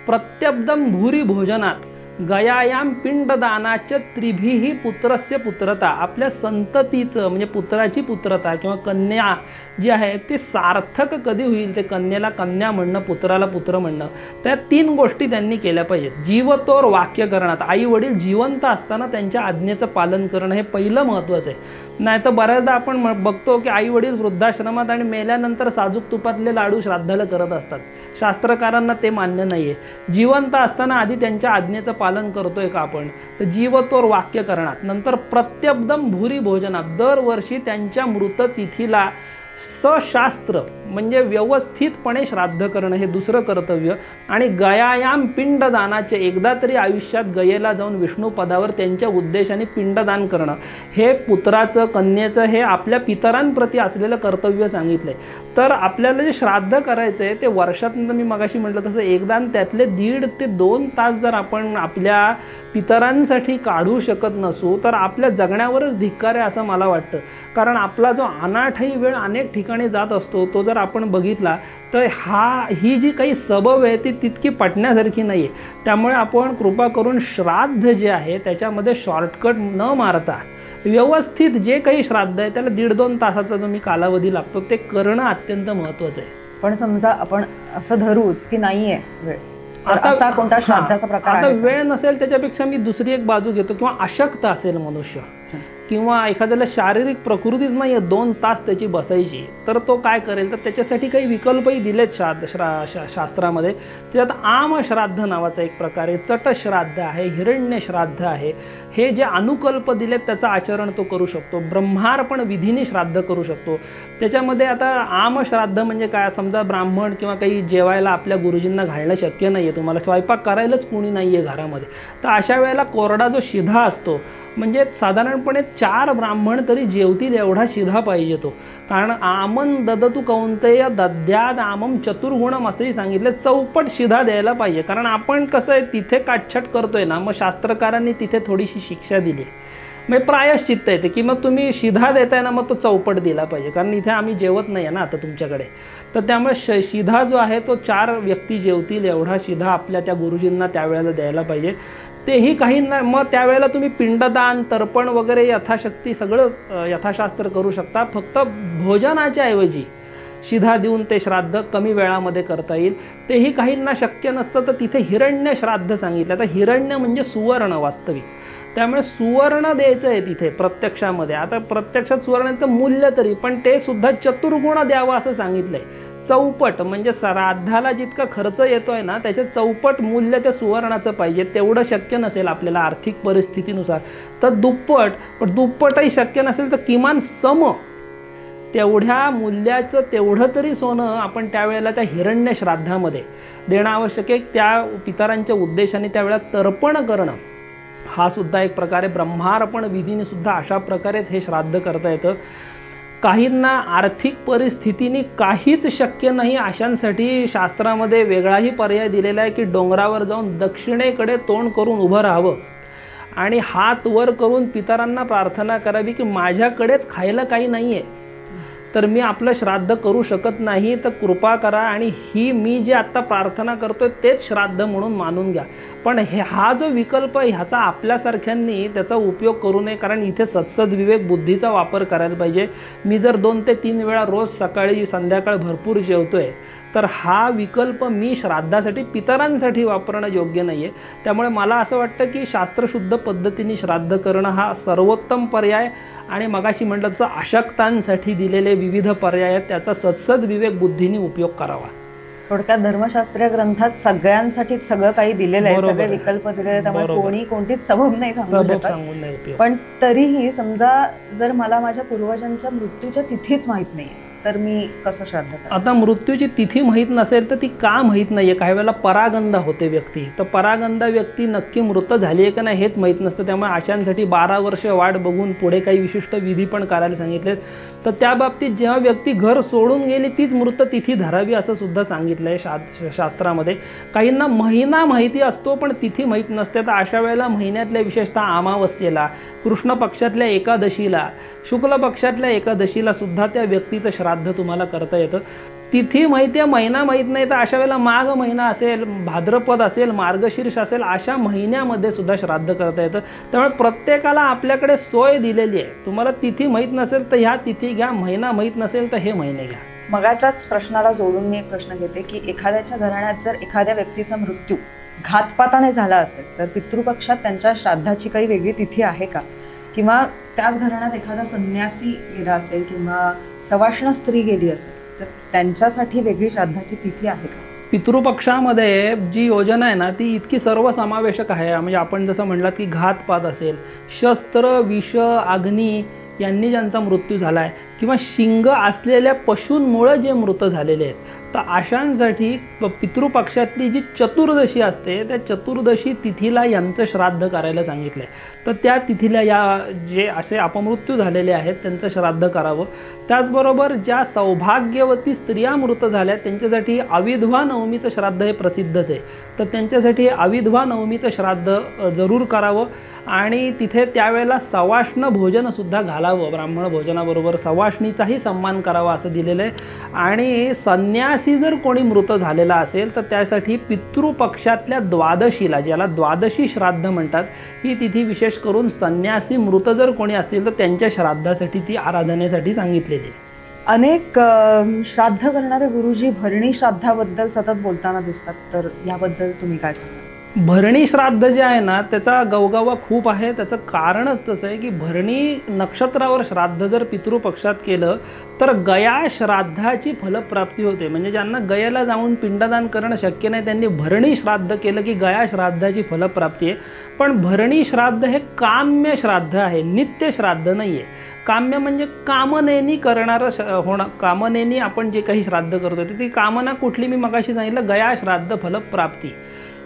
प्रत्यब्दम भूरी भोजनात, गयायाम पिंडदानाच्या त्रिभिही पुत्रस्य पुत्रता. आपल्या संततीचं म्हणजे पुत्राची पुत्रता किंवा कन्या जी आहे ते सार्थक कधी होईल? ते कन्याला कन्या म्हणणं, पुत्राला पुत्र म्हणणं, त्या 3 गोष्टी त्यांनी केल्या पाहिजेत. जीवतोर वाक्यकरणात, आई वडील जिवंत असताना त्यांच्या आज्ञेचं पालन करणं हे पहिलं महत्त्वाचं आहे. नाही तर बऱ्याचदा आपण बघतो की आई वडील वृद्धाश्रमात आणि मेल्यानंतर साजूक तुपातले लाडू श्राद्धाला करत असतात. शास्त्रकारांना ते मान्य नाही आहे. जिवंत असताना आधी त्यांच्या आज्ञेचं पालन करतोय का आपण? तर जीवतोर वाक्यकरणात, नंतर प्रत्यब्दम भूरी भोजनात, दरवर्षी त्यांच्या मृततिथीला सशास्त्र म्हणजे व्यवस्थितपणे श्राद्ध करणं हे दुसरं कर्तव्य. आणि गयायाम पिंडदानाचे, एकदा तरी आयुष्यात गयेला जाऊन विष्णू पदावर त्यांच्या उद्देशाने पिंडदान करणं हे पुत्राचं कन्येचं हे आपल्या पितरांप्रती असलेलं कर्तव्य सांगितलंय. तर आपल्याला जे श्राद्ध करायचं आहे ते वर्षातून मी मगाशी म्हटलं तसं एकदा, त्यातले 1.5 ते 2 तास जर आपण आपल्या पितरांसाठी काढू शकत नसू तर आपल्या जगण्यावरच धिक्कार आहे असं मला वाटतं. कारण आपला जो अनाठाई वेळ अनेक ठिकाणी जात असतो तो जर आपण बघितला तर ही जी काही सबब आहे ती तितकी पटण्यासारखी नाही आहे. त्यामुळे आपण कृपा करून श्राद्ध जे आहे त्याच्यामध्ये शॉर्टकट न मारता व्यवस्थित जे काही श्राद्ध आहे त्याला 1.5-2 तासाचा जो मी कालावधी लागतो ते करणं अत्यंत महत्त्वाचं आहे. पण समजा आपण असं धरूच की नाहीये वेळ, तर असा कोणता श्राद्धाचा प्रकार आता आहे? वेळ नसेल त्याच्यापेक्षा मी दुसरी एक बाजू घेतो, किंवा अशक्त असेल मनुष्य, किंवा एखाद्याला शारीरिक प्रकृतीच नाही आहे 2 तास त्याची बसायची, तर तो काय करेल, तर त्याच्यासाठी काही विकल्पही दिलेत शास्त्रामध्ये. त्याच्यात आम श्राद्ध नावाचा एक प्रकार आहे, चट श्राद्ध आहे, हिरण्य श्राद्ध आहे. हे जे अनुकल्प दिलेत त्याचं आचरण तो करू शकतो. ब्रह्मार्पण विधीने श्राद्ध करू शकतो. त्याच्यामध्ये आता आम श्राद्ध म्हणजे काय, समजा ब्राह्मण किंवा काही जेवायला आपल्या गुरुजींना घालणं शक्य नाही आहे, तुम्हाला स्वयंपाक करायलाच कोणी नाही आहे घरामध्ये, तर अशा वेळेला कोरडा जो शिधा असतो, म्हणजे साधारणपणे 4 ब्राह्मण तरी जेवतील एवढा शिधा पाहिजे तो. कारण आमन ददतु कौंतेय दद्याद आमम चतुर्गुणम असंही सांगितलं, चौपट शिधा द्यायला पाहिजे. कारण आपण कसं आहे तिथे काटछाट करतोय ना, मग शास्त्रकारांनी तिथे थोडीशी शिक्षा दिली, मग प्रायश्चित्त येते की मग तुम्ही शिधा देताय ना, मग तो चौपट दिला पाहिजे, कारण इथे आम्ही जेवत नाही आहे ना आता तुमच्याकडे. तर त्यामुळे शिधा जो आहे तो 4 व्यक्ती जेवतील एवढा शिधा आपल्या त्या गुरुजींना त्यावेळेला द्यायला पाहिजे. तेही काही नाही, मग त्यावेळेला तुम्ही पिंडदान, तर्पण वगैरे यथाशक्ती सगळं यथाशास्त्र करू शकता. फक्त भोजनाच्या ऐवजी शिधा देऊन ते श्राद्ध कमी वेळामध्ये करता येईल. तेही काहींना शक्य नसतं, तर तिथे हिरण्य श्राद्ध सांगितलं. आता हिरण्य म्हणजे सुवर्ण वास्तविक, त्यामुळे सुवर्ण द्यायचं आहे तिथे प्रत्यक्षामध्ये. आता प्रत्यक्षात सुवर्णाचं मूल्य तरी, पण ते सुद्धा चतुर्गुण द्यावं असं सांगितलं आहे. चौपट म्हणजे श्राद्धाला जितका खर्च येतोय ना त्याचे चौपट मूल्य त्या सुवर्णाचं पाहिजे. तेवढं शक्य नसेल आपल्याला आर्थिक परिस्थितीनुसार तर दुप्पट, पण दुप्पटही शक्य नसेल तर किमान सम तेवढ्या मूल्याचं तेवढं तरी सोनं आपण त्यावेळेला त्या हिरण्य श्राद्धामध्ये देणं आवश्यक आहे. त्या पितरांच्या उद्देशाने त्यावेळेला तर्पण करणं हा सुद्धा एक प्रकारे ब्रह्मार्पण विधीने सुद्धा अशा प्रकारेच हे श्राद्ध करता येतं. काहींना आर्थिक परिस्थितीने काहीच शक्य नाही, अशांसाठी शास्त्रामध्ये वेगळाही पर्याय दिलेला आहे की डोंगरावर जाऊन दक्षिणेकडे तोंड करून उभं राहावं आणि हात वर करून पितरांना प्रार्थना करावी की माझ्याकडेच खायला काही नाही आहे, तर मी आपलं श्राद्ध करू शकत नाही, तर कृपा करा आणि ही मी जे आत्ता प्रार्थना करतोय तेच श्राद्ध म्हणून मानून घ्या. पण हा जो विकल्प ह्याचा आपल्यासारख्यांनी त्याचा उपयोग करू नये, कारण इथे सत्सद्विवेक बुद्धीचा वापर करायला पाहिजे. मी जर 2 ते 3 वेळा रोज सकाळी संध्याकाळ भरपूर जेवतोय, तर हा विकल्प मी श्राद्धासाठी पितरांसाठी वापरणं योग्य नाही आहे. त्यामुळे मला असं वाटतं की शास्त्रशुद्ध पद्धतीने श्राद्ध करणं हा सर्वोत्तम पर्याय. आणि मगाशी म्हटलं तसं अशक्तांसाठी दिलेले विविध पर्याय आहेत, त्याचा सत्सद्विवेक बुद्धीने उपयोग करावा. थोडक्यात धर्मशास्त्रीय ग्रंथात सगळ्यांसाठीच सगळं काही दिलेलं आहे, सगळे विकल्प दिलेले आहेत, त्यामुळे कोणी कोणतीच सबब नाही सांगू शकत. पण तरीही समजा जर मला माझ्या पूर्वजांच्या मृत्यूच्या तिथीच माहित नाही तर मी कसं श्राद्ध करणार? आता मृत्यूची तिथी माहीत नसेल तर ती का माहीत नाही आहे. काही वेळेला परागंदा होते व्यक्ती, तर परागंदा व्यक्ती नक्की मृत झाली आहे का नाही हेच माहीत नसतं. त्यामुळे अशांसाठी 12 वर्ष वाट बघून पुढे काही विशिष्ट विधी पण करायला सांगितलेत. तर त्या बाबतीत जेव्हा व्यक्ती घर सोडून गेली तीच मृत तिथी धरावी असं सुद्धा सांगितलं आहे शास्त्रामध्ये. काहींना महिना माहिती असतो पण तिथी माहीत नसते, तर अशा वेळेला महिन्यातल्या विशेषतः अमावस्येला, कृष्ण पक्षातल्या एकादशीला, शुक्ल पक्षातल्या एकादशीला सुद्धा त्या व्यक्तीचं श्राद्ध तुम्हाला करता येतं. तिथी माहिती आहे, महिना माहीत नाही, तर अशा वेळेला माघ महिना असेल, भाद्रपद असेल, मार्गशीर्ष असेल, अशा महिन्यामध्ये सुद्धा श्राद्ध करता येतं. त्यामुळे प्रत्येकाला आपल्याकडे सोय दिलेली आहे. तुम्हाला तिथी माहीत नसेल तर ह्या तिथी घ्या, महिना माहीत नसेल तर हे महिने घ्या. मगाच्याच प्रश्नाला जोडून मी एक प्रश्न घेते की एखाद्याच्या घराण्यात जर एखाद्या व्यक्तीचा मृत्यू घातपाताने झाला असेल तर पितृपक्षात त्यांच्या श्राद्धाची काही वेगळी तिथी आहे का? किंवा त्याच घराण्यात एखादा संन्यासी गेला असेल किंवा सवाष्ण स्त्री गेली असेल तर त्यांच्यासाठी वेगळी श्राद्धाची तिथी आहे का? पितृपक्षामध्ये जी योजना आहे ना ती इतकी सर्वसमावेशक आहे. म्हणजे आपण जसं म्हणलात की घातपात असेल, शस्त्र, विष, अग्नी यांनी ज्यांचा मृत्यू झाला आहे, किंवा शिंग असलेल्या पशूंमुळे जे मृत झालेले आहेत, तर अशांसाठी पितृपक्षातली जी चतुर्दशी असते त्या चतुर्दशी तिथीला यांचं श्राद्ध करायला सांगितलं आहे. तर त्या तिथीला या जे असे अपमृत्यू झालेले आहेत त्यांचं श्राद्ध करावं. त्याचबरोबर ज्या सौभाग्यवती स्त्रिया मृत झाल्या त्यांच्यासाठी अविधवा नवमीचं श्राद्ध हे प्रसिद्धच आहे, तर त्यांच्यासाठी अविधवा नवमीचं श्राद्ध जरूर करावं. आणि तिथे त्यावेळेला सवाष्ण भोजनसुद्धा घालावं, ब्राह्मण भोजनाबरोबर सवाष्णीचाही सन्मान करावा असं दिलेलं आहे। आणि संन्यासी जर कोणी मृत झालेला असेल तर त्यासाठी पितृपक्षातल्या द्वादशीला, ज्याला द्वादशी श्राद्ध म्हणतात, ही तिथी विशेष करून संन्यासी मृत जर कोणी असतील तर त्यांच्या श्राद्धासाठी ती आराधनेसाठी सांगितलेली आहे। अनेक श्राद्ध करणारे गुरुजी भरणी श्राद्धाबद्दल सतत बोलताना दिसतात, तर याबद्दल तुम्ही काय सांगाल? भरणी श्राद्ध जे आहे ना त्याचा गवगवा खूप आहे। त्याचं कारणच तसं आहे की भरणी नक्षत्रावर श्राद्ध जर पितृपक्षात केलं तर गया श्राद्धाची फलप्राप्ती होते। म्हणजे ज्यांना गयाला जाऊन पिंडदान करणं शक्य नाही त्यांनी भरणी श्राद्ध केलं की गया श्राद्धाची फलप्राप्ती आहे। पण भरणी श्राद्ध हे काम्य श्राद्ध आहे, नित्य श्राद्ध नाही आहे। काम्य म्हणजे कामनेनी करणारं कामनेनी आपण जे काही श्राद्ध करतो ती कामना कुठली, मी मगाशी सांगितलं गया श्राद्ध फलप्राप्ती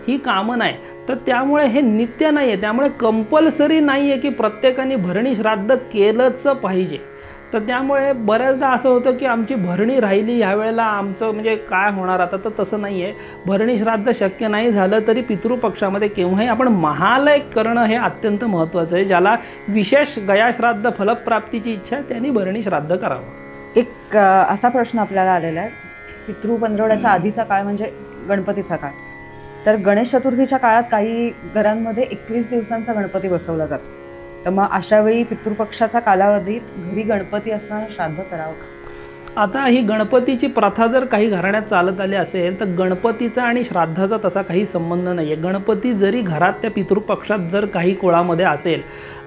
ही कामना आहे। तर त्यामुळे हे नित्य नाही आहे, त्यामुळे कंपल्सरी नाही आहे की प्रत्येकाने भरणी श्राद्ध केलंच पाहिजे। तर त्यामुळे बऱ्याचदा असं होतं की आमची भरणी राहिली ह्यावेळेला आमचं म्हणजे काय होणार आता, तर तसं नाही आहे। भरणी श्राद्ध शक्य नाही झालं तरी पितृपक्षामध्ये केव्हाही आपण महालय करणं हे अत्यंत महत्त्वाचं आहे। ज्याला विशेष गयाश्राद्ध फलप्राप्तीची इच्छा आहे त्यांनी भरणी श्राद्ध करावं। एक असा प्रश्न आपल्याला आलेला आहे, पितृ पंधरवड्याच्या आधीचा काळ म्हणजे गणपतीचा काळ, तर गणेश चतुर्थीच्या काळात काही घरांमध्ये 21 दिवसांचा गणपती बसवला जातो, तर मग अशा वेळी पितृपक्षाच्या कालावधीत घरी गणपती असताना श्राद्ध करावं का? आता ही गणपतीची प्रथा जर काही घराण्यात चालत आली असेल तर गणपतीचा आणि श्राद्धाचा तसा काही संबंध नाही आहे। गणपती जरी घरात त्या पितृपक्षात जर काही कुळामध्ये असेल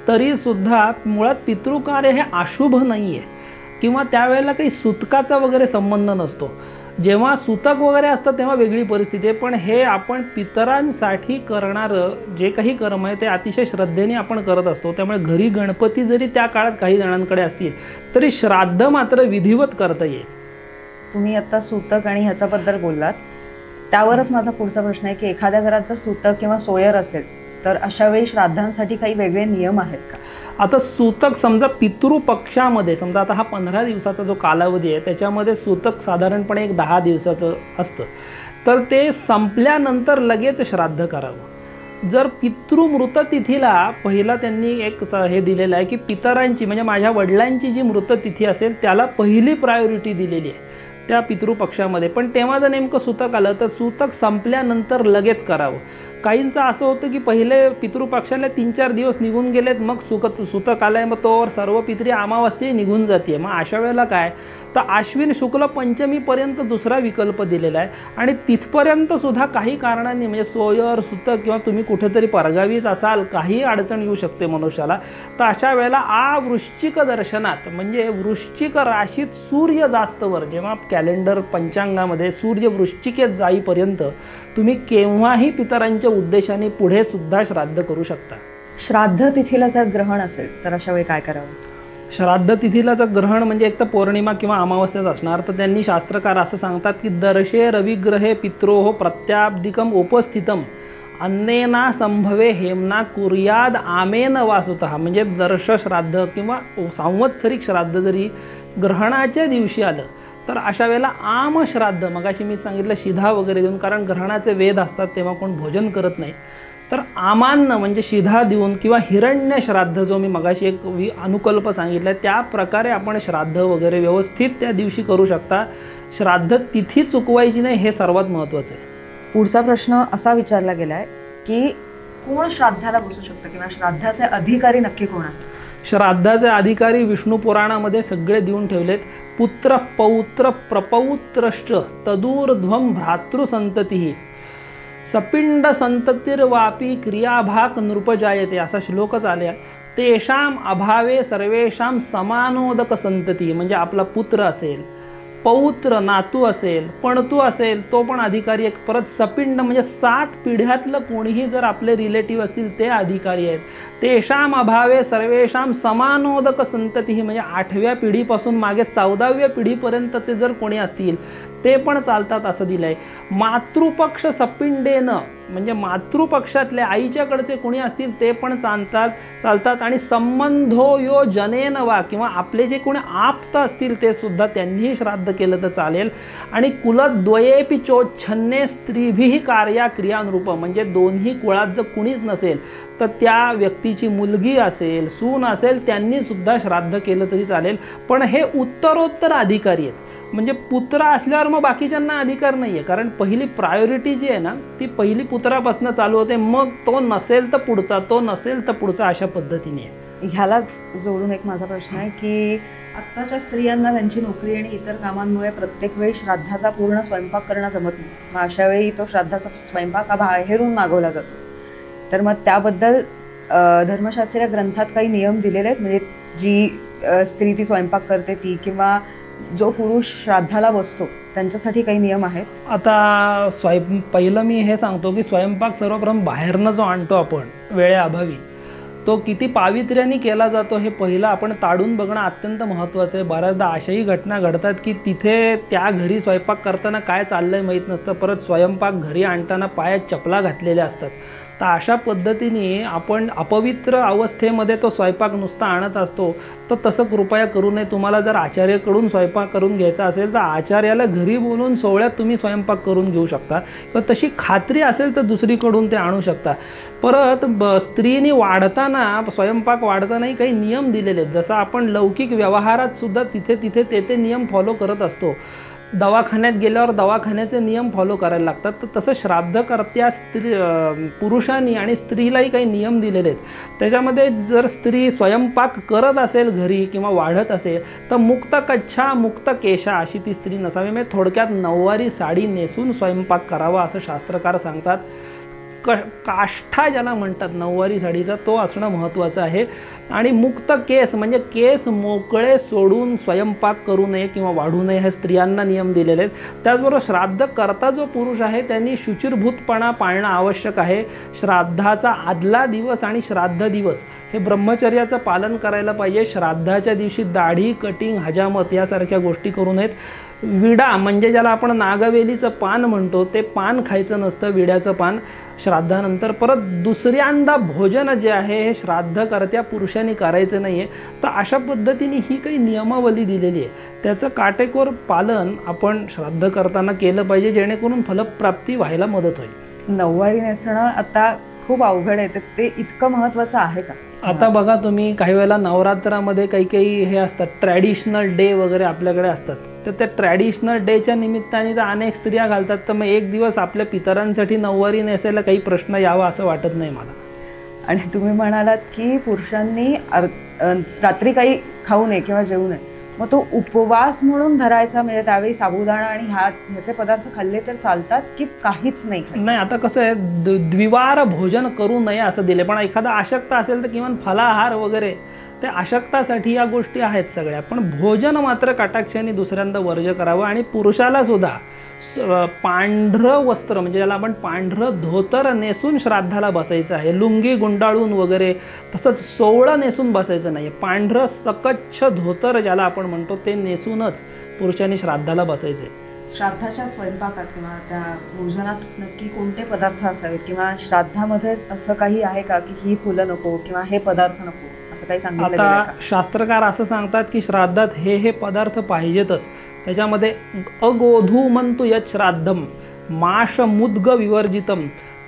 तरीसुद्धा मुळात पितृकार्य हे अशुभ नाही आहे किंवा त्यावेळेला काही सुतकाचा वगैरे संबंध नसतो। जेव्हा सुतक वगैरे असतं तेव्हा वेगळी परिस्थिती आहे, पण हे आपण पितरांसाठी करणारं जे काही कर्म आहे ते अतिशय श्रद्धेने आपण करत असतो। त्यामुळे घरी गणपती जरी त्या काळात काही जणांकडे असतील तरी श्राद्ध मात्र विधिवत करता येईल। तुम्ही आता सूतक आणि ह्याच्याबद्दल बोललात, त्यावरच माझा पुढचा प्रश्न आहे की एखाद्या घरात जर सूतक किंवा सोयर असेल तर अशा वेळी श्राद्धांसाठी काही वेगळे नियम आहेत का? आता सूतक समजा पितृपक्षामध्ये, समजा आता हा 15 दिवसाचा जो कालावधी आहे त्याच्यामध्ये सूतक साधारणपणे एक 10 दिवसाचं असतं, तर ते संपल्यानंतर लगेच श्राद्ध करावं। जर पितृमृत तिथीला पहिला त्यांनी एक हे दिलेलं आहे की पितरांची म्हणजे माझ्या वडिलांची जी मृत तिथी असेल त्याला पहिली प्रायोरिटी दिलेली आहे त्या पितृपक्षामध्ये, पण तेव्हा जर नेमकं सूतक आलं तर सूतक संपल्यानंतर लगेच करावं। काहींचं असं होतं की पहिले पितृपक्षाला 3-4 दिवस निघून गेलेत मग सूतक आलंय, मग तोवर सर्व पितरी अमावास्या निघून जाते। मग अशा वेळेला काय तर आश्विन शुक्ल पंचमीपर्यंत दुसरा विकल्प दिलेला आहे आणि तिथपर्यंत सुद्धा काही कारणांनी म्हणजे सोयर सूतक किंवा तुम्ही कुठेतरी परगावीच असाल काही अडचण येऊ शकते मनुष्याला, तर अशा वेळेला वृश्चिक दर्शनात म्हणजे वृश्चिक राशीत सूर्य जास्त वर, जेव्हा कॅलेंडर पंचांगामध्ये सूर्य वृश्चिकेत जाईपर्यंत तुम्ही केव्हाही पितरांच्या उद्देशाने पुढे सुद्धा श्राद्ध करू शकता। श्राद्ध तिथीला जर ग्रहण असेल तर अशा वेळी काय करावं? श्राद्ध तिथीला जर ग्रहण म्हणजे एक तर पौर्णिमा किंवा अमावस्याच असणार, तर त्यांनी शास्त्रकार असं सांगतात की दर्शे रविग्रहे पित्रोः प्रत्याब्दिकम उपस्थितम अन्नेना संभवे हेमना कुर्याद आमेन वासुतः। म्हणजे दर्श श्राद्ध किंवा संवत्सरिक श्राद्ध जरी ग्रहणाच्या दिवशी आलं तर अशा वेळेला आम श्राद्ध, मगाशी मी सांगितलं शिधा वगैरे देऊन, कारण ग्रहणाचे वेध असतात तेव्हा कोण भोजन करत नाही, तर आमान्न म्हणजे शिधा देऊन किंवा हिरण्य श्राद्ध जो मी मगाशी एक अनुकल्प सांगितला त्या प्रकारे आपण श्राद्ध वगैरे व्यवस्थित त्या दिवशी करू शकता। श्राद्ध तिथी चुकवायची नाही हे सर्वात महत्त्वाचं आहे। पुढचा प्रश्न असा विचारला गेला आहे की कोण श्राद्धाला बसू शकतं किंवा श्राद्धाचे अधिकारी नक्की कोण आहेत? श्राद्धाचे अधिकारी विष्णू पुराणामध्ये सगळे देऊन ठेवलेत। पुत्र पौत्र प्रपौत्रश्च तदूर्ध्वं भ्रातृसंततिः सपिंड संततिर्वापी क्रियाभाक नृपजायते असा श्लोकच आले। तेषाम अभावे सर्वेषाम समानोदक संतती, म्हणजे आपला पुत्र असेल, पौत्र नातू असेल, पणतू असेल तो पण अधिकारी एक, परत सपिंड म्हणजे 7 पिढ्यातलं कोणीही जर आपले रिलेटिव्ह असतील ते अधिकारी आहेत। तेषाम अभावे सर्वेषाम समानोदक संतती म्हणजे 8व्या पिढीपासून मागे 14व्या पिढीपर्यंतचे जर कोणी असतील ते पण चालतात असं दिलंय. मातृपक्ष सपिंडेनं म्हणजे मातृपक्षातले आईच्याकडचे कोणी असतील ते पण चालतात आणि संबंधो यो जनेन वा किंवा आपले जे कोणी आप्त असतील ते सुद्धा त्यांनीही श्राद्ध केलं तर चालेल. आणि कुलद्वयेपि चोच्छन्ने स्त्रीभिः कार्या क्रियानुरूप म्हणजे दोन्ही कुळात जर कुणीच नसेल तर त्या व्यक्तीची मुलगी असेल सून असेल त्यांनी सुद्धा श्राद्ध केलं तरी चालेल. पण हे उत्तरोत्तर अधिकारी आहेत म्हणजे पुत्र असल्यावर मग बाकीच्यांना अधिकार नाही आहे. कारण पहिली प्रायोरिटी जी आहे ना ती पहिली पुत्रापासून चालू होते, मग तो नसेल तर पुढचा, तो नसेल तर पुढचा, अशा पद्धतीने आहे. ह्यालाच जोडून एक माझा प्रश्न आहे की आत्ताच्या स्त्रियांना त्यांची नोकरी आणि इतर कामांमुळे प्रत्येक वेळी श्राद्धाचा पूर्ण स्वयंपाक करणं जमत नाही. मग अशा वेळी तो श्राद्धाचा स्वयंपाक हा बाहेरून मागवला जातो. तर मग त्याबद्दल धर्मशास्त्रीय ग्रंथात काही नियम दिलेले आहेत म्हणजे जी स्त्री ती स्वयंपाक करते ती किंवा जो पुरुष श्राद्धाला बसतो त्यांच्यासाठी काही नियम आहेत? आता पहिलं मी हे सांगतो की स्वयंपाक सर्वप्रथम बाहेरनं जो आणतो आपण वेळेअभावी तो किती पावित्र्याने केला जातो हे पहिलं आपण ताडून बघणं अत्यंत महत्त्वाचं आहे. बऱ्याचदा अशाही घटना घडतात की तिथे त्या घरी स्वयंपाक करताना काय चाललंय माहीत नसतं, परत स्वयंपाक घरी आणताना पायात चपला घातलेल्या असतात. तर अशा पद्धतीने आपण अपवित्र अवस्थेमध्ये तो स्वयंपाक नुसता आणत असतो. तर तसं कृपया करू नये. तुम्हाला जर आचार्याकडून स्वयंपाक करून घ्यायचा असेल तर आचार्याला घरी बोलवून सोहळ्यात तुम्ही स्वयंपाक करून घेऊ शकता किंवा तशी खात्री असेल तर दुसरीकडून ते आणू शकता. परत स्त्रीनी वाढताना स्वयंपाक वाढतानाही काही नियम दिलेले आहेत. जसं आपण लौकिक व्यवहारात सुद्धा तिथे ते नियम फॉलो करत असतो. दवाखान्यात गेल्यावर दवाखान्याचे नियम फॉलो करायला लागतात. तर तसं श्राद्धकर्त्या पुरुषांनी आणि स्त्रीलाही काही नियम दिलेले आहेत. त्याच्यामध्ये जर स्त्री स्वयंपाक करत असेल घरी किंवा वाढत असेल तर मुक्त कच्छा मुक्त केशा अशी ती स्त्री नसावी. म्हणजे थोडक्यात नऊवारी साडी नेसून स्वयंपाक करावा असं शास्त्रकार सांगतात. काष्ठा ज्याला म्हणतात नऊवारी साडीचा तो असणं महत्त्वाचं आहे. आणि मुक्त केस म्हणजे केस मोकळे सोडून स्वयंपाक करू नये किंवा वाढू नये हे स्त्रियांना नियम दिलेले आहेत. त्याचबरोबर श्राद्ध करता जो पुरुष आहे त्यांनी शुचिरभूतपणा पाळणं आवश्यक आहे. श्राद्धाचा आदला दिवस आणि श्राद्ध दिवस हे ब्रह्मचर्याचं पालन करायला पाहिजे. श्राद्धाच्या दिवशी दाढी कटिंग हजामत यासारख्या गोष्टी करू नयेत. विडा म्हणजे ज्याला आपण नागवेलीचं पान म्हणतो ते पान खायचं नसतं, विड्याचं पान श्राद्धानंतर. परत दुसऱ्यांदा भोजन जे आहे हे श्राद्धकर्त्या पुरुषांनी करायचं नाही आहे. तर अशा पद्धतीने ही काही नियमावली दिलेली आहे त्याचं काटेकोर पालन आपण श्राद्ध करताना केलं पाहिजे जेणेकरून फलप्राप्ती व्हायला मदत होईल. नऊवारी नेसणं आता खूप अवघड आहे, ते इतकं महत्त्वाचं आहे का? आता बघा तुम्ही काही वेळेला नवरात्रामध्ये काही हे असतात ट्रॅडिशनल डे वगैरे आपल्याकडे असतात. तर त्या ट्रॅडिशनल डेच्या निमित्ताने तर अनेक स्त्रिया घालतात. तर मग एक दिवस आपल्या पितरांसाठी नऊवारी नेसायला काही प्रश्न यावा असं वाटत नाही मला. आणि तुम्ही म्हणालात की पुरुषांनी रात्री काही खाऊ नये किंवा जेवू नये. मग तो उपवास म्हणून धरायचा म्हणजे त्यावेळी साबुदाणा आणि ह्याचे पदार्थ खाल्ले तर चालतात की काहीच नाही? नाही, आता कसं आहे द्विवार भोजन करू नये असं दिले. पण एखादा अशक्त असेल तर किमान फलाहार वगैरे ते अशक्तासाठी या गोष्टी आहेत सगळ्या. पण भोजन मात्र कटाक्षाने दुसऱ्यांदा वर्ज्य करावं. आणि पुरुषाला सुद्धा पांढरं वस्त्र म्हणजे ज्याला आपण पांढरं धोतर नेसून श्राद्धाला बसायचं आहे. लुंगी गुंडाळून वगैरे तसंच सोवळं नेसून बसायचं नाही. पांढरं सकच्छ धोतर ज्याला आपण म्हणतो ते नेसूनच पुरुषांनी श्राद्धाला बसायचं आहे. श्राद्धाच्या स्वयंपाकात किंवा त्या भोजनात नक्की कोणते पदार्थ असावेत किंवा श्राद्धामध्येच असं काही आहे का की ही फुलं नको किंवा हे पदार्थ नको असं काही सांगितलं गेलं आता का? शास्त्रकार असं सांगतात की श्राद्धात हे पदार्थ पाहिजेतच. त्याच्यामध्ये अगोधूमंतु यत् श्राद्धम माश मुद्ग विवर्जितम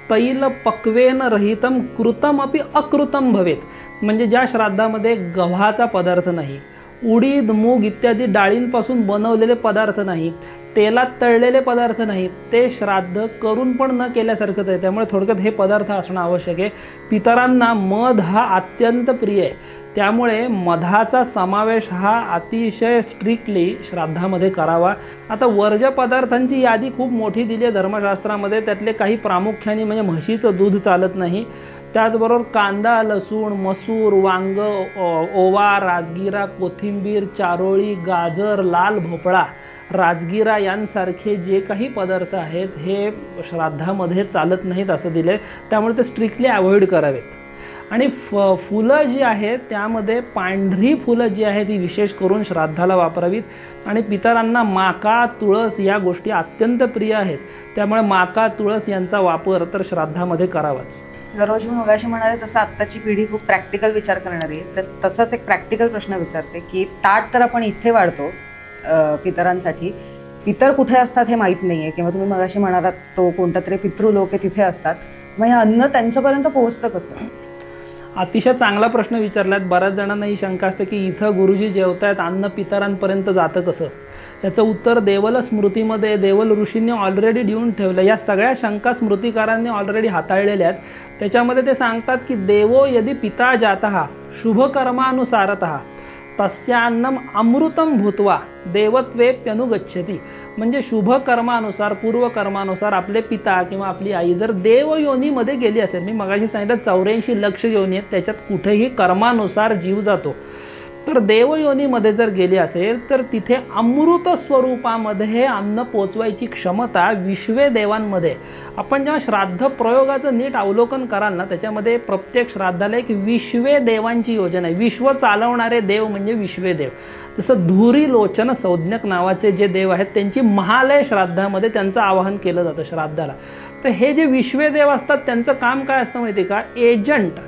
तैल पक्वेन रहितम कृतम अपि अकृतम भवेत. म्हणजे ज्या श्राद्धामध्ये गव्हाचा पदार्थ नाही, उडीद मूग इत्यादी डाळींपासून बनवलेले पदार्थ नाही, तेलात तळलेले पदार्थ नाहीत, ते श्राद्ध करून पण न केल्यासारखंच आहे. त्यामुळे थोडक्यात हे पदार्थ असणं आवश्यक आहे. पितरांना मध हा अत्यंत प्रिय आहे. त्यामुळे मधाचा समावेश हा अतिशय स्ट्रिक्टली श्राद्धामध्ये करावा. आता वर्ज्य पदार्थांची यादी खूप मोठी दिली आहे धर्मशास्त्रामध्ये. त्यातले काही प्रामुख्याने म्हणजे म्हशीचं दूध चालत नाही. त्याचबरोबर कांदा लसूण मसूर वांग ओवा राजगिरा कोथिंबीर चारोळी गाजर लाल भोपळा राजगिरा यांसारखे जे काही पदार्थ आहेत हे श्राद्धामध्ये चालत नाहीत असं दिले. त्यामुळे ते स्ट्रिक्टली अवॉइड करावेत. आणि फुलं जी आहेत त्यामध्ये पांढरी फुलं जी आहेत ती विशेष करून श्राद्धाला वापरावीत. आणि पितरांना माका तुळस या गोष्टी अत्यंत प्रिय आहेत, त्यामुळे माका तुळस यांचा वापर तर श्राद्धामध्ये करावाच. दररोज मी मगाशी म्हणाले तसं आत्ताची पिढी खूप प्रॅक्टिकल विचार करणारी आहे, तर तसंच एक प्रॅक्टिकल प्रश्न विचारते की ताट तर आपण इथे वाढतो पितरांसाठी, पितर कुठे असतात हे माहीत नाही आहे, किंवा तुम्ही मगाशी म्हणालात तो कोणता तरी पितृलोक आहे तिथे असतात, मग हे अन्न त्यांच्यापर्यंत पोहोचतं कसं? अतिशय चांगला प्रश्न विचारलात. बऱ्याच जणांना ही शंका असते की इथं गुरुजी जेवतायत, अन्न पितरांपर्यंत जातं कसं? त्याचं उत्तर देवल स्मृतीमध्ये देवल ऋषींनी ऑलरेडी देऊन ठेवलं. या सगळ्या शंका स्मृतिकारांनी ऑलरेडी हाताळलेल्या आहेत. त्याच्यामध्ये ते सांगतात की देवो यदि पिता जातः शुभकर्मानुसारतः तस्यान्नम अमृतम भूत्वा देवत्वेप्यनुगच्छति. म्हणजे शुभ कर्मानुसार, पूर्वकर्मानुसार आपले पिता किंवा आपली आई जर देवयोनीमध्ये गेली असेल, मी मगाशी सांगितलं 84 लक्ष योनी आहेत, त्याच्यात कुठेही कर्मानुसार जीव जातो, तर देवयोनीमध्ये जर गेली असेल तर तिथे अमृत स्वरूपामध्ये हे अन्न पोचवायची क्षमता विश्वे देवांमध्ये. आपण जेव्हा श्राद्ध प्रयोगाचं नीट अवलोकन कराल ना, त्याच्यामध्ये प्रत्येक श्राद्धाला एक विश्वे देवांची योजना आहे. विश्व चालवणारे देव म्हणजे विश्वे देव. जसं धुरी लोचन संज्ञक नावाचे जे देव आहेत त्यांची महालय श्राद्धामध्ये त्यांचं आवाहन केलं जातं श्राद्धाला. तर हे जे विश्वे देव असतात त्यांचं काम काय असतं माहिती का? एजंट.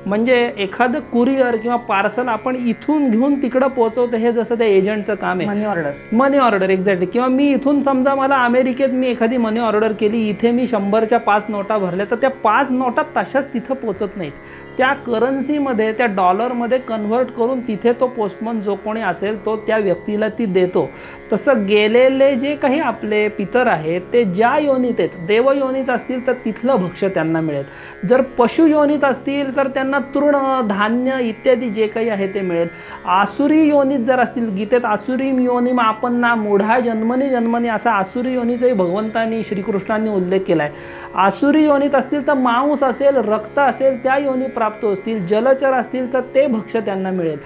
म्हणजे एखादं कुरिअर किंवा पार्सल आपण इथून घेऊन तिकडं पोहोचवतो, हे जसं त्या एजंटचं काम आहे. मनी ऑर्डर एक्झॅक्टली. किंवा मी इथून समजा मला अमेरिकेत मी एखादी मनी ऑर्डर केली, इथे मी 100च्या 5 नोटा भरल्या, तर त्या 5 नोटा तशाच तिथं पोचत नाहीत. त्या करन्सीमध्ये, त्या डॉलरमध्ये कन्व्हर्ट करून तिथे तो पोस्टमन जो कोणी असेल तो त्या व्यक्तीला ती देतो. तसं गेलेले जे काही आपले पितर आहेत ते ज्या योनीत आहेत, देवयोनीत असतील तर तिथलं भक्ष्य त्यांना मिळेल. जर पशुयोनीत असतील तर त्यांना तृण, धान्य इत्यादी जे काही आहे ते मिळेल. आसुरी योनीत जर असतील, गीतेत आसुरी योनीम आपन्ना मूढा जन्मनी जन्मनी असा आसुरी योनीचाही भगवंतांनी श्रीकृष्णांनी उल्लेख केला आहे. आसुरी योनीत असतील तर मांस असेल, रक्त असेल त्या योनी प्राप्त असतील. जलचर असतील तर ते भक्ष्य त्यांना मिळेल.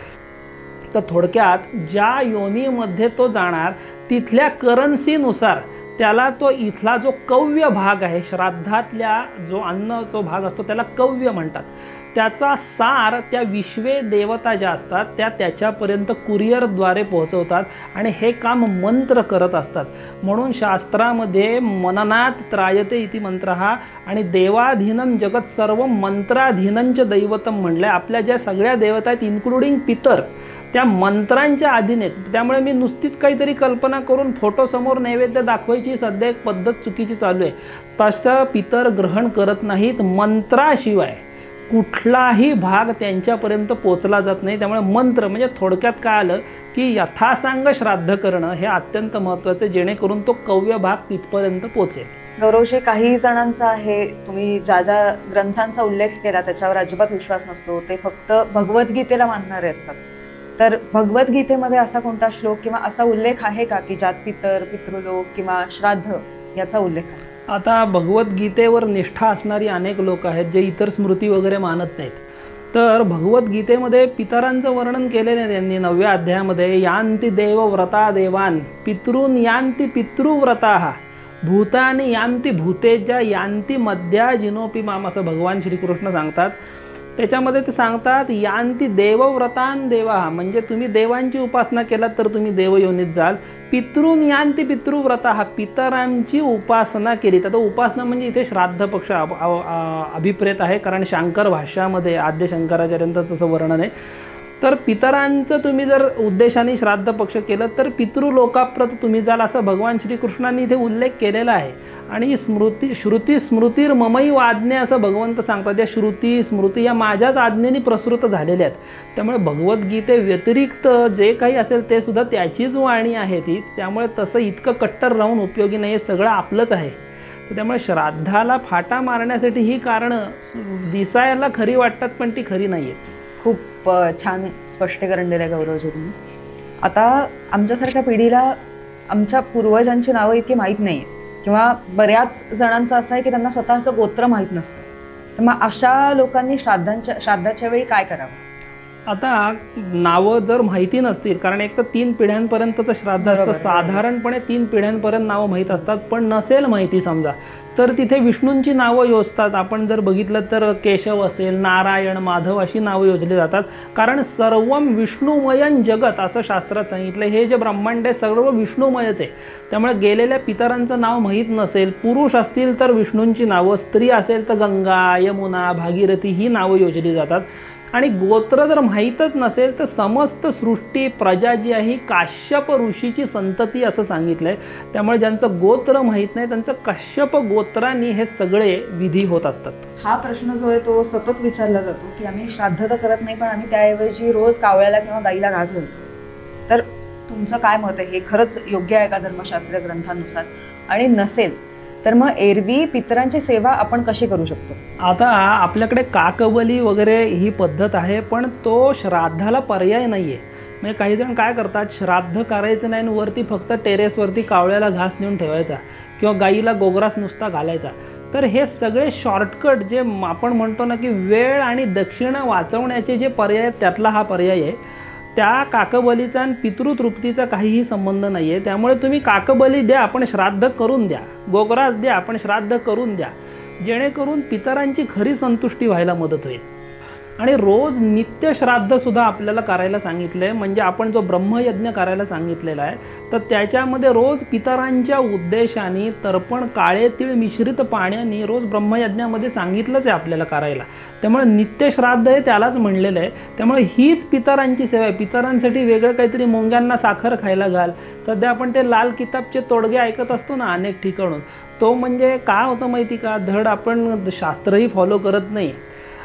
तर थोडक्यात ज्या योनीमध्ये तो जाणार तिथल्या करन्सीनुसार त्याला तो इथला जो कव्य भाग आहे, श्राद्धातल्या जो अन्न जो भाग असतो त्याला कव्य म्हणतात, त्याचा सार त्या विश्वे देवता ज्या असतात त्या त्याच्यापर्यंत कुरिअरद्वारे पोहोचवतात आणि हे काम मंत्र करत असतात. म्हणून शास्त्रामध्ये मननात त्रायते इति मंत्र हा आणि देवाधीनं जगत सर्व मंत्राधीनंच दैवतम म्हणलं आहे. आपल्या ज्या सगळ्या देवता आहेत इन्क्लुडिंग पितर त्या मंत्रांच्या अधीन आहेत. त्यामुळे मी नुसतीच काहीतरी कल्पना करून फोटोसमोर नैवेद्य दाखवायची सध्या एक पद्धत चुकीची चालू आहे. तसं पितर ग्रहण करत नाहीत. मंत्राशिवाय कुठलाही भाग त्यांच्यापर्यंत पोचला जात नाही. त्यामुळे मंत्र म्हणजे थोडक्यात काय आलं की यथासांग श्राद्ध करणं हे अत्यंत महत्त्वाचं, जेणेकरून तो कव्य भाग तिथपर्यंत पोचेल. गौरवशी, काही जणांचा आहे, तुम्ही ज्या ज्या ग्रंथांचा उल्लेख केला त्याच्यावर अजिबात विश्वास नसतो, ते फक्त भगवद्गीतेला मानणारे असतात. तर भगवद्गीतेमध्ये असा कोणता श्लोक किंवा असा उल्लेख आहे का की ज्यात पितर, पितृलोक किंवा श्राद्ध याचा उल्लेख आहे? आता भगवद्गीतेवर निष्ठा असणारी अनेक लोक आहेत जे इतर स्मृती वगैरे मानत नाहीत. तर भगवद्गीतेमध्ये पितरांचं वर्णन केलेलं आहे त्यांनी 9व्या अध्यायामध्ये. यांती देव व्रता देवान पितॄन यांती पितृव्रता भूतानी यांती भूतेजा यांती मध्या जिनोपी माम असं भगवान श्रीकृष्ण सांगतात. त्याच्यामध्ये ते सांगतात यांती देवव्रतान देवा, म्हणजे तुम्ही देवांची उपासना केलात तर तुम्ही देवयोनीत जाल. पितृन यांती पितृव्रता, पितरांची उपासना केली. तर उपासना म्हणजे इथे श्राद्ध पक्ष अभिप्रेत आहे, कारण शांकर भाष्यामध्ये आद्य शंकराचार्यांचं तसं वर्णन आहे. तर पितरांचं तुम्ही जर उद्देशाने श्राद्ध पक्ष केलं तर पितृलोकाप्रत तुम्ही जाल असं भगवान श्रीकृष्णांनी इथे उल्लेख केलेला आहे. आणि श्रुती स्मृतीर ममई आज्ञा असं भगवंत सांगतात. या श्रुती स्मृती या माझ्याच आज्ञेने प्रसृत झालेल्या आहेत. त्यामुळे भगवद्गीते व्यतिरिक्त जे काही असेल ते सुद्धा त्याचीच वाणी आहे ती. त्यामुळे तसं इतकं कट्टर राहून उपयोगी नाही, सगळं आपलंच आहे. त्यामुळे श्राद्धाला फाटा मारण्यासाठी ही कारणं दिसायला खरी वाटतात पण ती खरी नाही आहेत. खूप छान स्पष्टीकरण दिलं आहे गौरवजी तुम्ही. आता आमच्यासारख्या पिढीला आमच्या पूर्वजांची नावं इतकी माहीत नाही आहेत, किंवा बऱ्याच जणांचं असं आहे की त्यांना स्वतःचं गोत्र माहीत नसतं. तर मग अशा लोकांनी श्राद्धाच्या वेळी काय करावं? आता नावं जर माहिती नसतील, कारण एक तर 3 पिढ्यांपर्यंतचं श्राद्ध असतं, साधारणपणे 3 पिढ्यांपर्यंत नावं माहीत असतात. पण नसेल माहिती समजा तर तिथे विष्णूंची नावं योजतात. आपण जर बघितलं तर केशव असेल, नारायण, माधव अशी नावं योजली जातात. कारण सर्वम विष्णुमयन जगत असं शास्त्रात सांगितलं. हे जे ब्रह्मांड आहे सर्व विष्णुमयच आहे. त्यामुळे गेलेल्या पितरांचं नाव माहीत नसेल, पुरुष असतील तर विष्णूंची नावं, स्त्री असेल तर गंगा, यमुना, भागीरथी ही नावं योजली जातात. आणि गोत्र जर माहीतच नसेल तर समस्त सृष्टी प्रजा जी आहे काश्यप ऋषीची संतती असं सांगितलं आहे. त्यामुळे ज्यांचं गोत्र माहीत नाही त्यांचं काश्यप गोत्रांनी हे सगळे विधी होत असतात. हा प्रश्न जो आहे तो सतत विचारला जातो की आम्ही श्राद्ध तर करत नाही, पण आम्ही त्याऐवजी रोज कावळ्याला किंवा गाईला घास घालतो. तर तुमचं काय मत आहे, हे खरंच योग्य आहे का धर्मशास्त्रीय ग्रंथानुसार? आणि नसेल तर मग एरवी पितरांची सेवा आपण कशी करू शकतो? आता आपल्याकडे काकबली वगैरे ही पद्धत आहे, पण तो श्राद्धाला पर्याय नाही आहे. म्हणजे काही जण काय करतात, श्राद्ध करायचं नाही आणि वरती फक्त टेरेसवरती कावळ्याला घास नेऊन ठेवायचा किंवा गाईला गोग्रास नुसता घालायचा. तर हे सगळे शॉर्टकट जे आपण म्हणतो ना की वेळ आणि दक्षिणा वाचवण्याचे जे पर्याय आहेत त्यातला हा पर्याय आहे. त्या काकबलीचा आणि पितृतृप्तीचा काहीही संबंध नाही आहे. त्यामुळे तुम्ही काकबली द्या, आपण श्राद्ध करून द्या, गोग्रास द्या, आपण श्राद्ध करून द्या, जेणेकरून पितरांची खरी संतुष्टी व्हायला मदत होईल. आणि रोज नित्य श्राद्धसुद्धा आपल्याला करायला सांगितलं आहे. म्हणजे आपण जो ब्रह्मयज्ञ करायला सांगितलेला आहे तर त्याच्यामध्ये रोज पितरांच्या उद्देशाने तर्पण काळे तीळ मिश्रित पाण्याने रोज ब्रह्मयज्ञामध्ये सांगितलंच आहे आपल्याला करायला. त्यामुळे नित्य श्राद्ध आहे त्यालाच म्हणलेलं आहे. त्यामुळे हीच पितरांची सेवा आहे. पितरांसाठी वेगळं काहीतरी मुंग्यांना साखर खायला घाल. सध्या आपण ते लाल किताबचे तोडगे ऐकत असतो ना अनेक ठिकाणून, तो म्हणजे काय होतं माहिती का, धड आपण शास्त्रही फॉलो करत नाही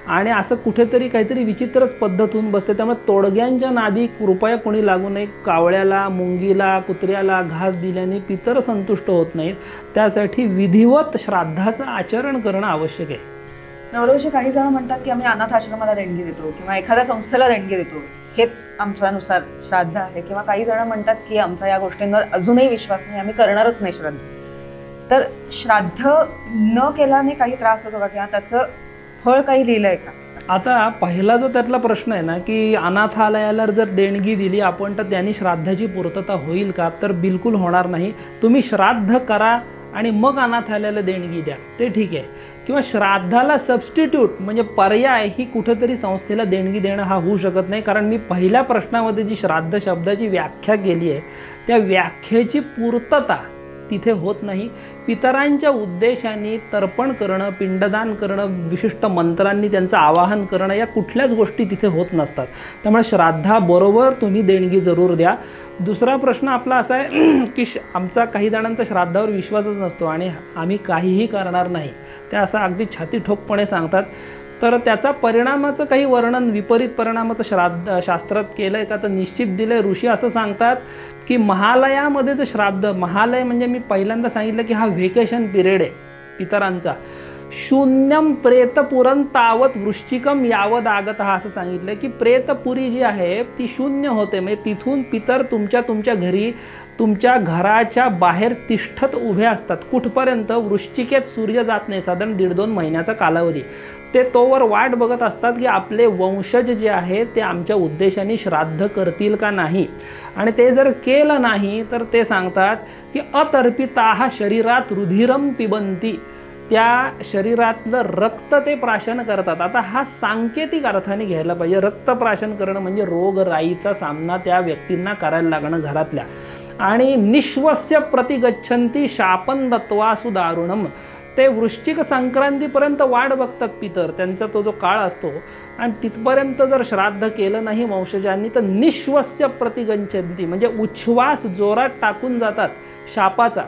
आणि असं कुठेतरी काहीतरी विचित्रच पद्धत होऊन बसते. त्यामुळे तोडग्यांच्या नादी कृपया कोणी लागू नये. कावळ्याला, मुंगीला, कुत्र्याला घास दिल्याने पितर संतुष्ट होत नाहीत. त्यासाठी विधिवत श्राद्धाचं आचरण करणं आवश्यक आहे. नवरोजी काही जण म्हणतात की आम्ही अनाथ आश्रमाला देणगी देतो किंवा एखाद्या संस्थेला देणगी देतो, हेच आमच्यानुसार श्राद्ध आहे. किंवा काही जण म्हणतात की आमचा या गोष्टींवर अजूनही विश्वास नाही, आम्ही करणारच नाही श्राद्ध. तर श्राद्ध न केल्याने काही त्रास होतो का किंवा त्याचं फळ काही लिहिलंय का? आता पहिला जो त्यातला प्रश्न आहे ना की अनाथालयाला जर देणगी दिली आपण तर त्यांनी श्राद्धाची पूर्तता होईल का, तर बिलकुल होणार नाही. तुम्ही श्राद्ध करा आणि मग अनाथालयाला देणगी द्या, ते ठीक आहे. किंवा श्राद्धाला सबस्टिट्यूट म्हणजे पर्याय ही कुठेतरी संस्थेला देणगी देणं हा होऊ शकत नाही. कारण मी पहिल्या प्रश्नामध्ये जी श्राद्ध शब्दाची व्याख्या केली आहे त्या व्याख्येची पूर्तता तिथे होत नाही. पितरांच्या उद्देशाने तर्पण करणं, पिंडदान करणं, विशिष्ट मंत्रांनी त्यांचं आवाहन करणं या कुठल्याच गोष्टी तिथे होत नसतात. त्यामुळे श्राद्धाबरोबर तुम्ही देणगी जरूर द्या. दुसरा प्रश्न आपला असा आहे की आमचा काही जणांचा श्राद्धावर विश्वासच नसतो आणि आम्ही काहीही करणार नाही, ते असं अगदी छाती ठोकपणे सांगतात. तर त्याचा परिणामाचं काही वर्णन, विपरीत परिणामाचं शास्त्रात केलं आहे का, तर निश्चित दिलं आहे. ऋषी असं सांगतात की महालयामध्ये जे श्राद्ध, महालय म्हणजे मी पहिल्यांदा सांगितलं की हा व्हेकेशन पिरियड आहे पितरांचा. शून्यम प्रेतपुरं तावत वृश्चिकम यावद आगत, हा असं सांगितलं की प्रेतपुरी जी आहे ती शून्य होते. म्हणजे तिथून पितर तुमच्या घरी, तुमच्या घराच्या बाहेर तिष्ठत उभे असतात. कुठपर्यंत? वृश्चिकेत सूर्य जात नाही, साधारण 1.5-2 महिन्याचा कालावधी. ते तोवर वाट बघत असतात की आपले वंशज जे आहे ते आमच्या उद्देशाने श्राद्ध करतील का नाही. आणि ते जर केलं नाही तर ते सांगतात की अतर्पिताः शरीरात रुधिरम पिबंती, त्या शरीरातलं रक्त ते प्राशन करतात. आता हा सांकेतिक अर्थाने घ्यायला पाहिजे. रक्त प्राशन करणं म्हणजे रोगराईचा सामना त्या व्यक्तींना करायला लागणं घरातल्या. आणि निश्वस्य प्रतिगच्छन्ति शापन दत्वासु दारुणम, ते वृश्चिक संक्रांतीपर्यंत वाट बघतात पितर, त्यांचा तो जो काळ असतो. आणि तिथपर्यंत जर श्राद्ध केलं नाही वंशजांनी तर निश्वस्य प्रतिगच्छन्ति म्हणजे उच्छ्वास जोरात टाकून जातात शापाचा.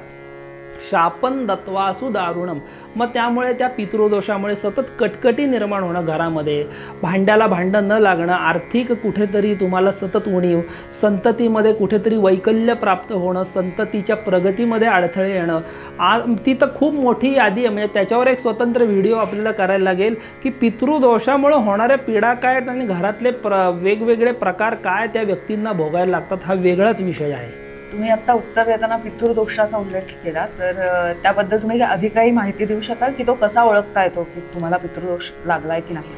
शापन दत्वासु दारुणम. मग त्यामुळे त्या पितृदोषामुळे सतत कटकटी निर्माण होणं घरामध्ये, भांड्याला भांडं न लागणं, आर्थिक कुठेतरी तुम्हाला सतत उणीव, संततीमध्ये कुठेतरी वैकल्य प्राप्त होणं, संततीच्या प्रगतीमध्ये अडथळे येणं. ती तर खूप मोठी यादी आहे. म्हणजे त्याच्यावर एक स्वतंत्र व्हिडिओ आपल्याला करायला लागेल की पितृदोषामुळे होणाऱ्या पीडा काय आहेत आणि घरातले वेगवेगळे प्रकार काय त्या व्यक्तींना भोगायला लागतात, हा वेगळाच विषय आहे. तुम्ही आता उत्तर देताना पितृदोषाचा उल्लेख केला, तर त्याबद्दल तुम्ही अधिक काही माहिती देऊ शकाल की तो कसा ओळखता येतो की तुम्हाला पितृदोष लागलाय की नाही?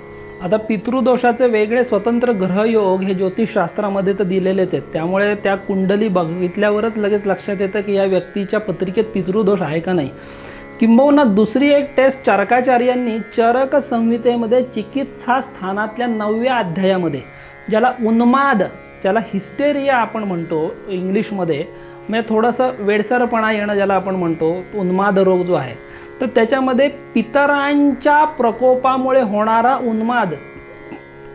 आता पितृदोषाचे वेगळे स्वतंत्र ग्रहयोग हे ज्योतिषशास्त्रामध्ये तर दिलेलेच आहेत. त्यामुळे त्या कुंडली बघितल्यावरच लगेच लक्षात येतं की या व्यक्तीच्या पत्रिकेत पितृदोष आहे का नाही. किंबहुना दुसरी एक टेस्ट चरकाचार्यांनी चरक संहितेमध्ये चिकित्सा स्थानातल्या 9व्या अध्यायामध्ये, ज्याला उन्माद, ज्याला हिस्टेरिया आपण म्हणतो इंग्लिशमध्ये, म्हणजे थोडंसं वेडसरपणा येणं ज्याला आपण म्हणतो, उन्माद रोग जो आहे, तर त्याच्यामध्ये पितरांच्या प्रकोपामुळे होणारा उन्माद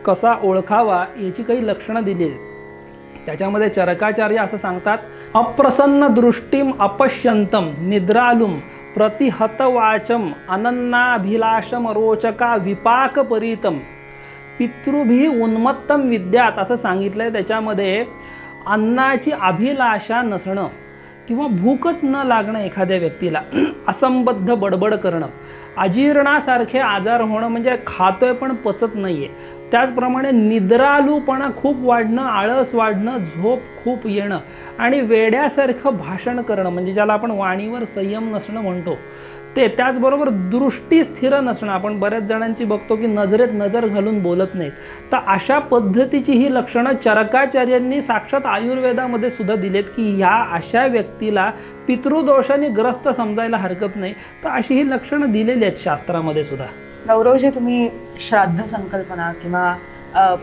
कसा ओळखावा याची काही लक्षणं दिली आहेत. त्याच्यामध्ये चरकाचार्य असं सांगतात, अप्रसन्न दृष्टीम अपश्यंतम निद्रालुम प्रतिहतवाचम अनन्नाभिलाषम रोचका विपाकपरीतम पितृभी उन्मत्तम विद्यात असं सांगितलंय. त्याच्यामध्ये अन्नाची अभिलाषा नसणं किंवा भूकच न लागणं एखाद्या व्यक्तीला, असंबद्ध बडबड करणं, अजीर्णासारखे आजार होणं म्हणजे खातोय पण पचत नाहीये, त्याचप्रमाणे निद्रालूपणा खूप वाढणं, आळस वाढणं, झोप खूप येणं आणि वेड्यासारखं भाषण करणं म्हणजे ज्याला आपण वाणीवर संयम नसणं म्हणतो ते, त्याचबरोबर दृष्टी स्थिर नसणं. आपण बऱ्याच जणांची बघतो की नजरेत नजर घालून बोलत नाहीत, तर अशा पद्धतीची ही लक्षणं चरकाचार्यांनी साक्षात आयुर्वेदामध्ये सुद्धा दिलेत की ह्या अशा व्यक्तीला पितृदोषाने ग्रस्त समजायला हरकत नाही. तर अशी ही लक्षणं दिलेली आहेत शास्त्रामध्ये सुद्धा. गौरवजी, तुम्ही श्राद्ध संकल्पना किंवा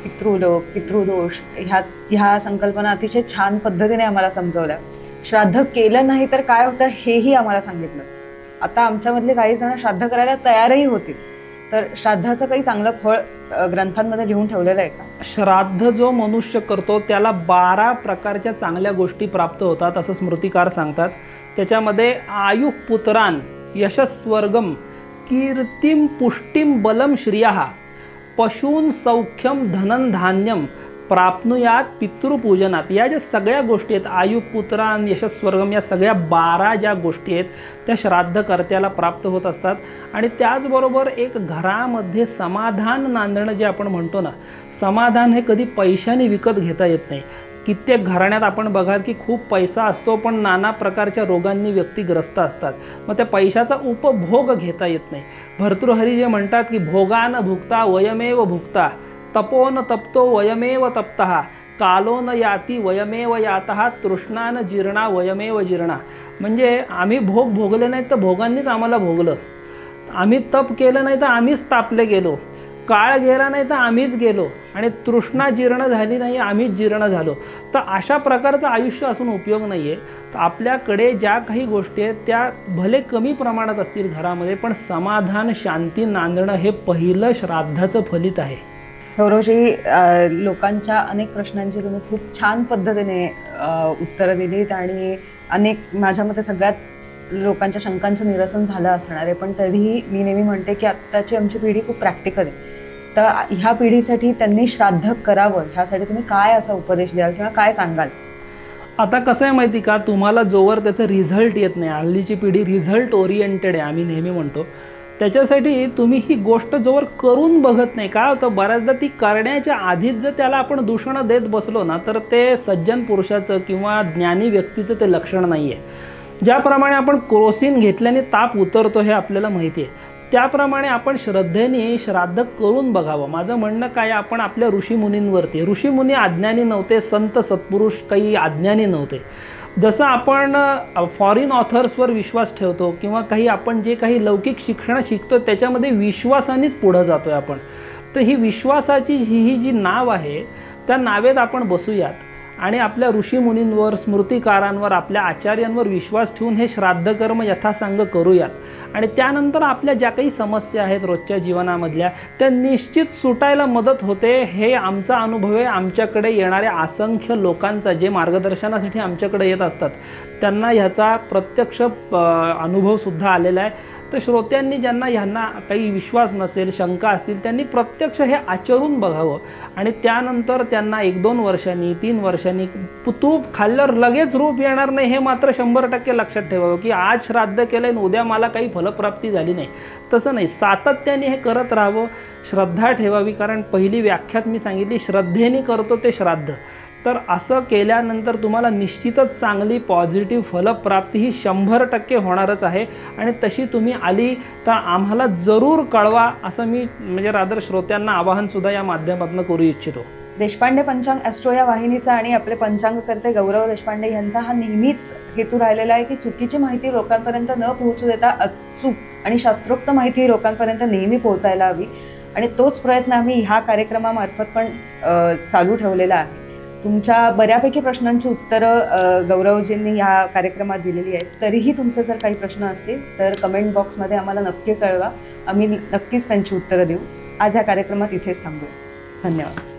पितृलोक, पितृदोष ह्या संकल्पना अतिशय छान पद्धतीने आम्हाला समजवल्या. श्राद्ध केलं नाही तर काय होतं हेही आम्हाला सांगितलं. आता आमच्यामधले काही जण श्राद्ध करायला तयारही होतील, तर श्राद्धाचं काही चांगलं फळ ग्रंथांमध्ये लिहून ठेवलेलं आहे का? श्राद्ध जो मनुष्य करतो त्याला 12 प्रकारच्या चांगल्या गोष्टी प्राप्त होतात असं स्मृतिकार सांगतात. त्याच्यामध्ये आयुपुत्रान यशस्वर्गम कीर्तिम पुष्टिम बलम श्रियः पशून सौख्यम धनं धान्यम प्राप्नुयात पितृपूजनात, या ज्या सगळ्या गोष्टी आहेत, आयुपुत्रान यशस्वर्गम, या सगळ्या 12 ज्या गोष्टी आहेत त्या श्राद्धकर्त्याला प्राप्त होत असतात. आणि त्याचबरोबर एक घरामध्ये समाधान नांदणं जे आपण म्हणतो ना, समाधान हे कधी पैशाने विकत घेता येत नाही. कित्येक घराण्यात आपण बघाल की खूप पैसा असतो पण नाना प्रकारच्या रोगांनी व्यक्ती ग्रस्त असतात, मग त्या पैशाचा उपभोग घेता येत नाही. भर्तृहरी जे म्हणतात की भोगान भुक्ता वयमेव भुक्ता, तपो न तप्तो वयमेव तप्तः, कालो न याती वयमेव यातः, तृष्णा न जीर्णा वयमेव जीर्णा. म्हणजे आम्ही भोग भोगले नाहीत तर भोगांनीच आम्हाला भोगलं, आम्ही तप केलं नाही तर आम्हीच तापले गेलो, काळ गेला नाही तर आम्हीच गेलो, आणि तृष्णा जीर्ण झाली नाही आम्हीच जीर्ण झालो. तर अशा प्रकारचं आयुष्य असून उपयोग नाही आहे. तर आपल्याकडे ज्या काही गोष्टी आहेत त्या भले कमी प्रमाणात असतील घरामध्ये, पण समाधान शांती नांदणं हे पहिलं श्राद्धाचं फलित आहे. गौरवजी, लोकांच्या अनेक प्रश्नांची तुम्ही खूप छान पद्धतीने उत्तरं दिलीत आणि अनेक, माझ्या मते सगळ्यात लोकांच्या शंकांचं निरसन झालं असणार आहे. पण तरीही मी नेहमी म्हणते की आत्ताची आमची पिढी खूप प्रॅक्टिकल आहे, तर ह्या पिढीसाठी त्यांनी श्राद्ध करावं ह्यासाठी तुम्ही काय असा उपदेश द्याल किंवा काय सांगाल? आता कसं आहे माहिती का, तुम्हाला जोवर त्याचं रिझल्ट येत नाही, हल्लीची पिढी रिझल्ट ओरिएंटेड आहे आम्ही नेहमी म्हणतो, त्याच्यासाठी तुम्ही ही गोष्ट जोवर करून बघत नाही, काय होतं बऱ्याचदा ती करण्याच्या आधीच जर त्याला आपण दूषणं देत बसलो ना तर ते सज्जन पुरुषाचं किंवा ज्ञानी व्यक्तीचं ते लक्षण नाही आहे. ज्याप्रमाणे आपण क्रोसिन घेतल्याने ताप उतरतो हे आपल्याला माहिती आहे, त्याप्रमाणे आपण श्रद्धेने श्राद्ध करून बघावं. माझं म्हणणं काय, आपण आपल्या ऋषीमुनींवरती, ऋषीमुनी अज्ञानी नव्हते, संत सत्पुरुष काही अज्ञानी नव्हते. जसं आपण फॉरेन ऑथर्सवर विश्वास ठेवतो किंवा काही आपण जे काही लौकिक शिक्षण शिकतो त्याच्यामध्ये विश्वासानेच पुढं जातो आहे आपण, तर ही विश्वासाची ही जी नाव आहे त्या नावेत आपण बसूयात आणि आपल्या ऋषीमुनींवर, स्मृतिकारांवर, आपल्या आचार्यांवर विश्वास ठेवून हे श्राद्धकर्म यथासांग करूयात. आणि त्यानंतर आपल्या ज्या काही समस्या आहेत रोजच्या जीवनामधल्या त्या निश्चित सुटायला मदत होते. हे आमचा अनुभव आहे. आमच्याकडे येणाऱ्या असंख्य लोकांचा, जे मार्गदर्शनासाठी आमच्याकडे येत असतात, त्यांना ह्याचा प्रत्यक्ष अनुभवसुद्धा आलेला आहे. तर श्रोत्यांनी ज्यांना ह्यांना काही विश्वास नसेल, शंका असतील, त्यांनी प्रत्यक्ष हे आचरून बघावं आणि त्यानंतर त्यांना 1-2 वर्षांनी, 3 वर्षांनी तूप खाल्ल्यावर लगेच रूप येणार नाही हे मात्र 100% लक्षात ठेवावं की आज श्राद्ध केलं आणि उद्या मला काही फलप्राप्ती झाली नाही. तसं नाही, सातत्याने हे करत राहावं, श्रद्धा ठेवावी. कारण पहिली व्याख्याच मी सांगितली, श्रद्धेने करतो ते श्राद्ध. तर असं केल्यानंतर तुम्हाला निश्चितच चांगली पॉझिटिव्ह फलप्राप्ती ही 100% होणारच आहे. आणि तशी तुम्ही आली तर आम्हाला जरूर कळवा, असं मी म्हणजे रादर श्रोत्यांना आवाहनसुद्धा या माध्यमातून करू इच्छितो. देशपांडे पंचांग ॲस्ट्रो या वाहिनीचा आणि आपले पंचांगकर्ते गौरव देशपांडे यांचा हा नेहमीच हेतू राहिलेला आहे की चुकीची माहिती लोकांपर्यंत न पोहोचू देता अचूक आणि शास्त्रोक्त माहिती लोकांपर्यंत नेहमी पोहोचायला हवी. आणि तोच प्रयत्न आम्ही ह्या कार्यक्रमामार्फत पण चालू ठेवलेला आहे. तुमच्या बऱ्यापैकी प्रश्नांची उत्तरं गौरवजींनी ह्या कार्यक्रमात दिलेली आहेत. तरीही तुमचे जर काही प्रश्न असतील तर कमेंट बॉक्समध्ये आम्हाला नक्की कळवा. आम्ही नक्कीच त्यांची उत्तरं देऊ. आज ह्या कार्यक्रमात इथेच थांबूया. धन्यवाद.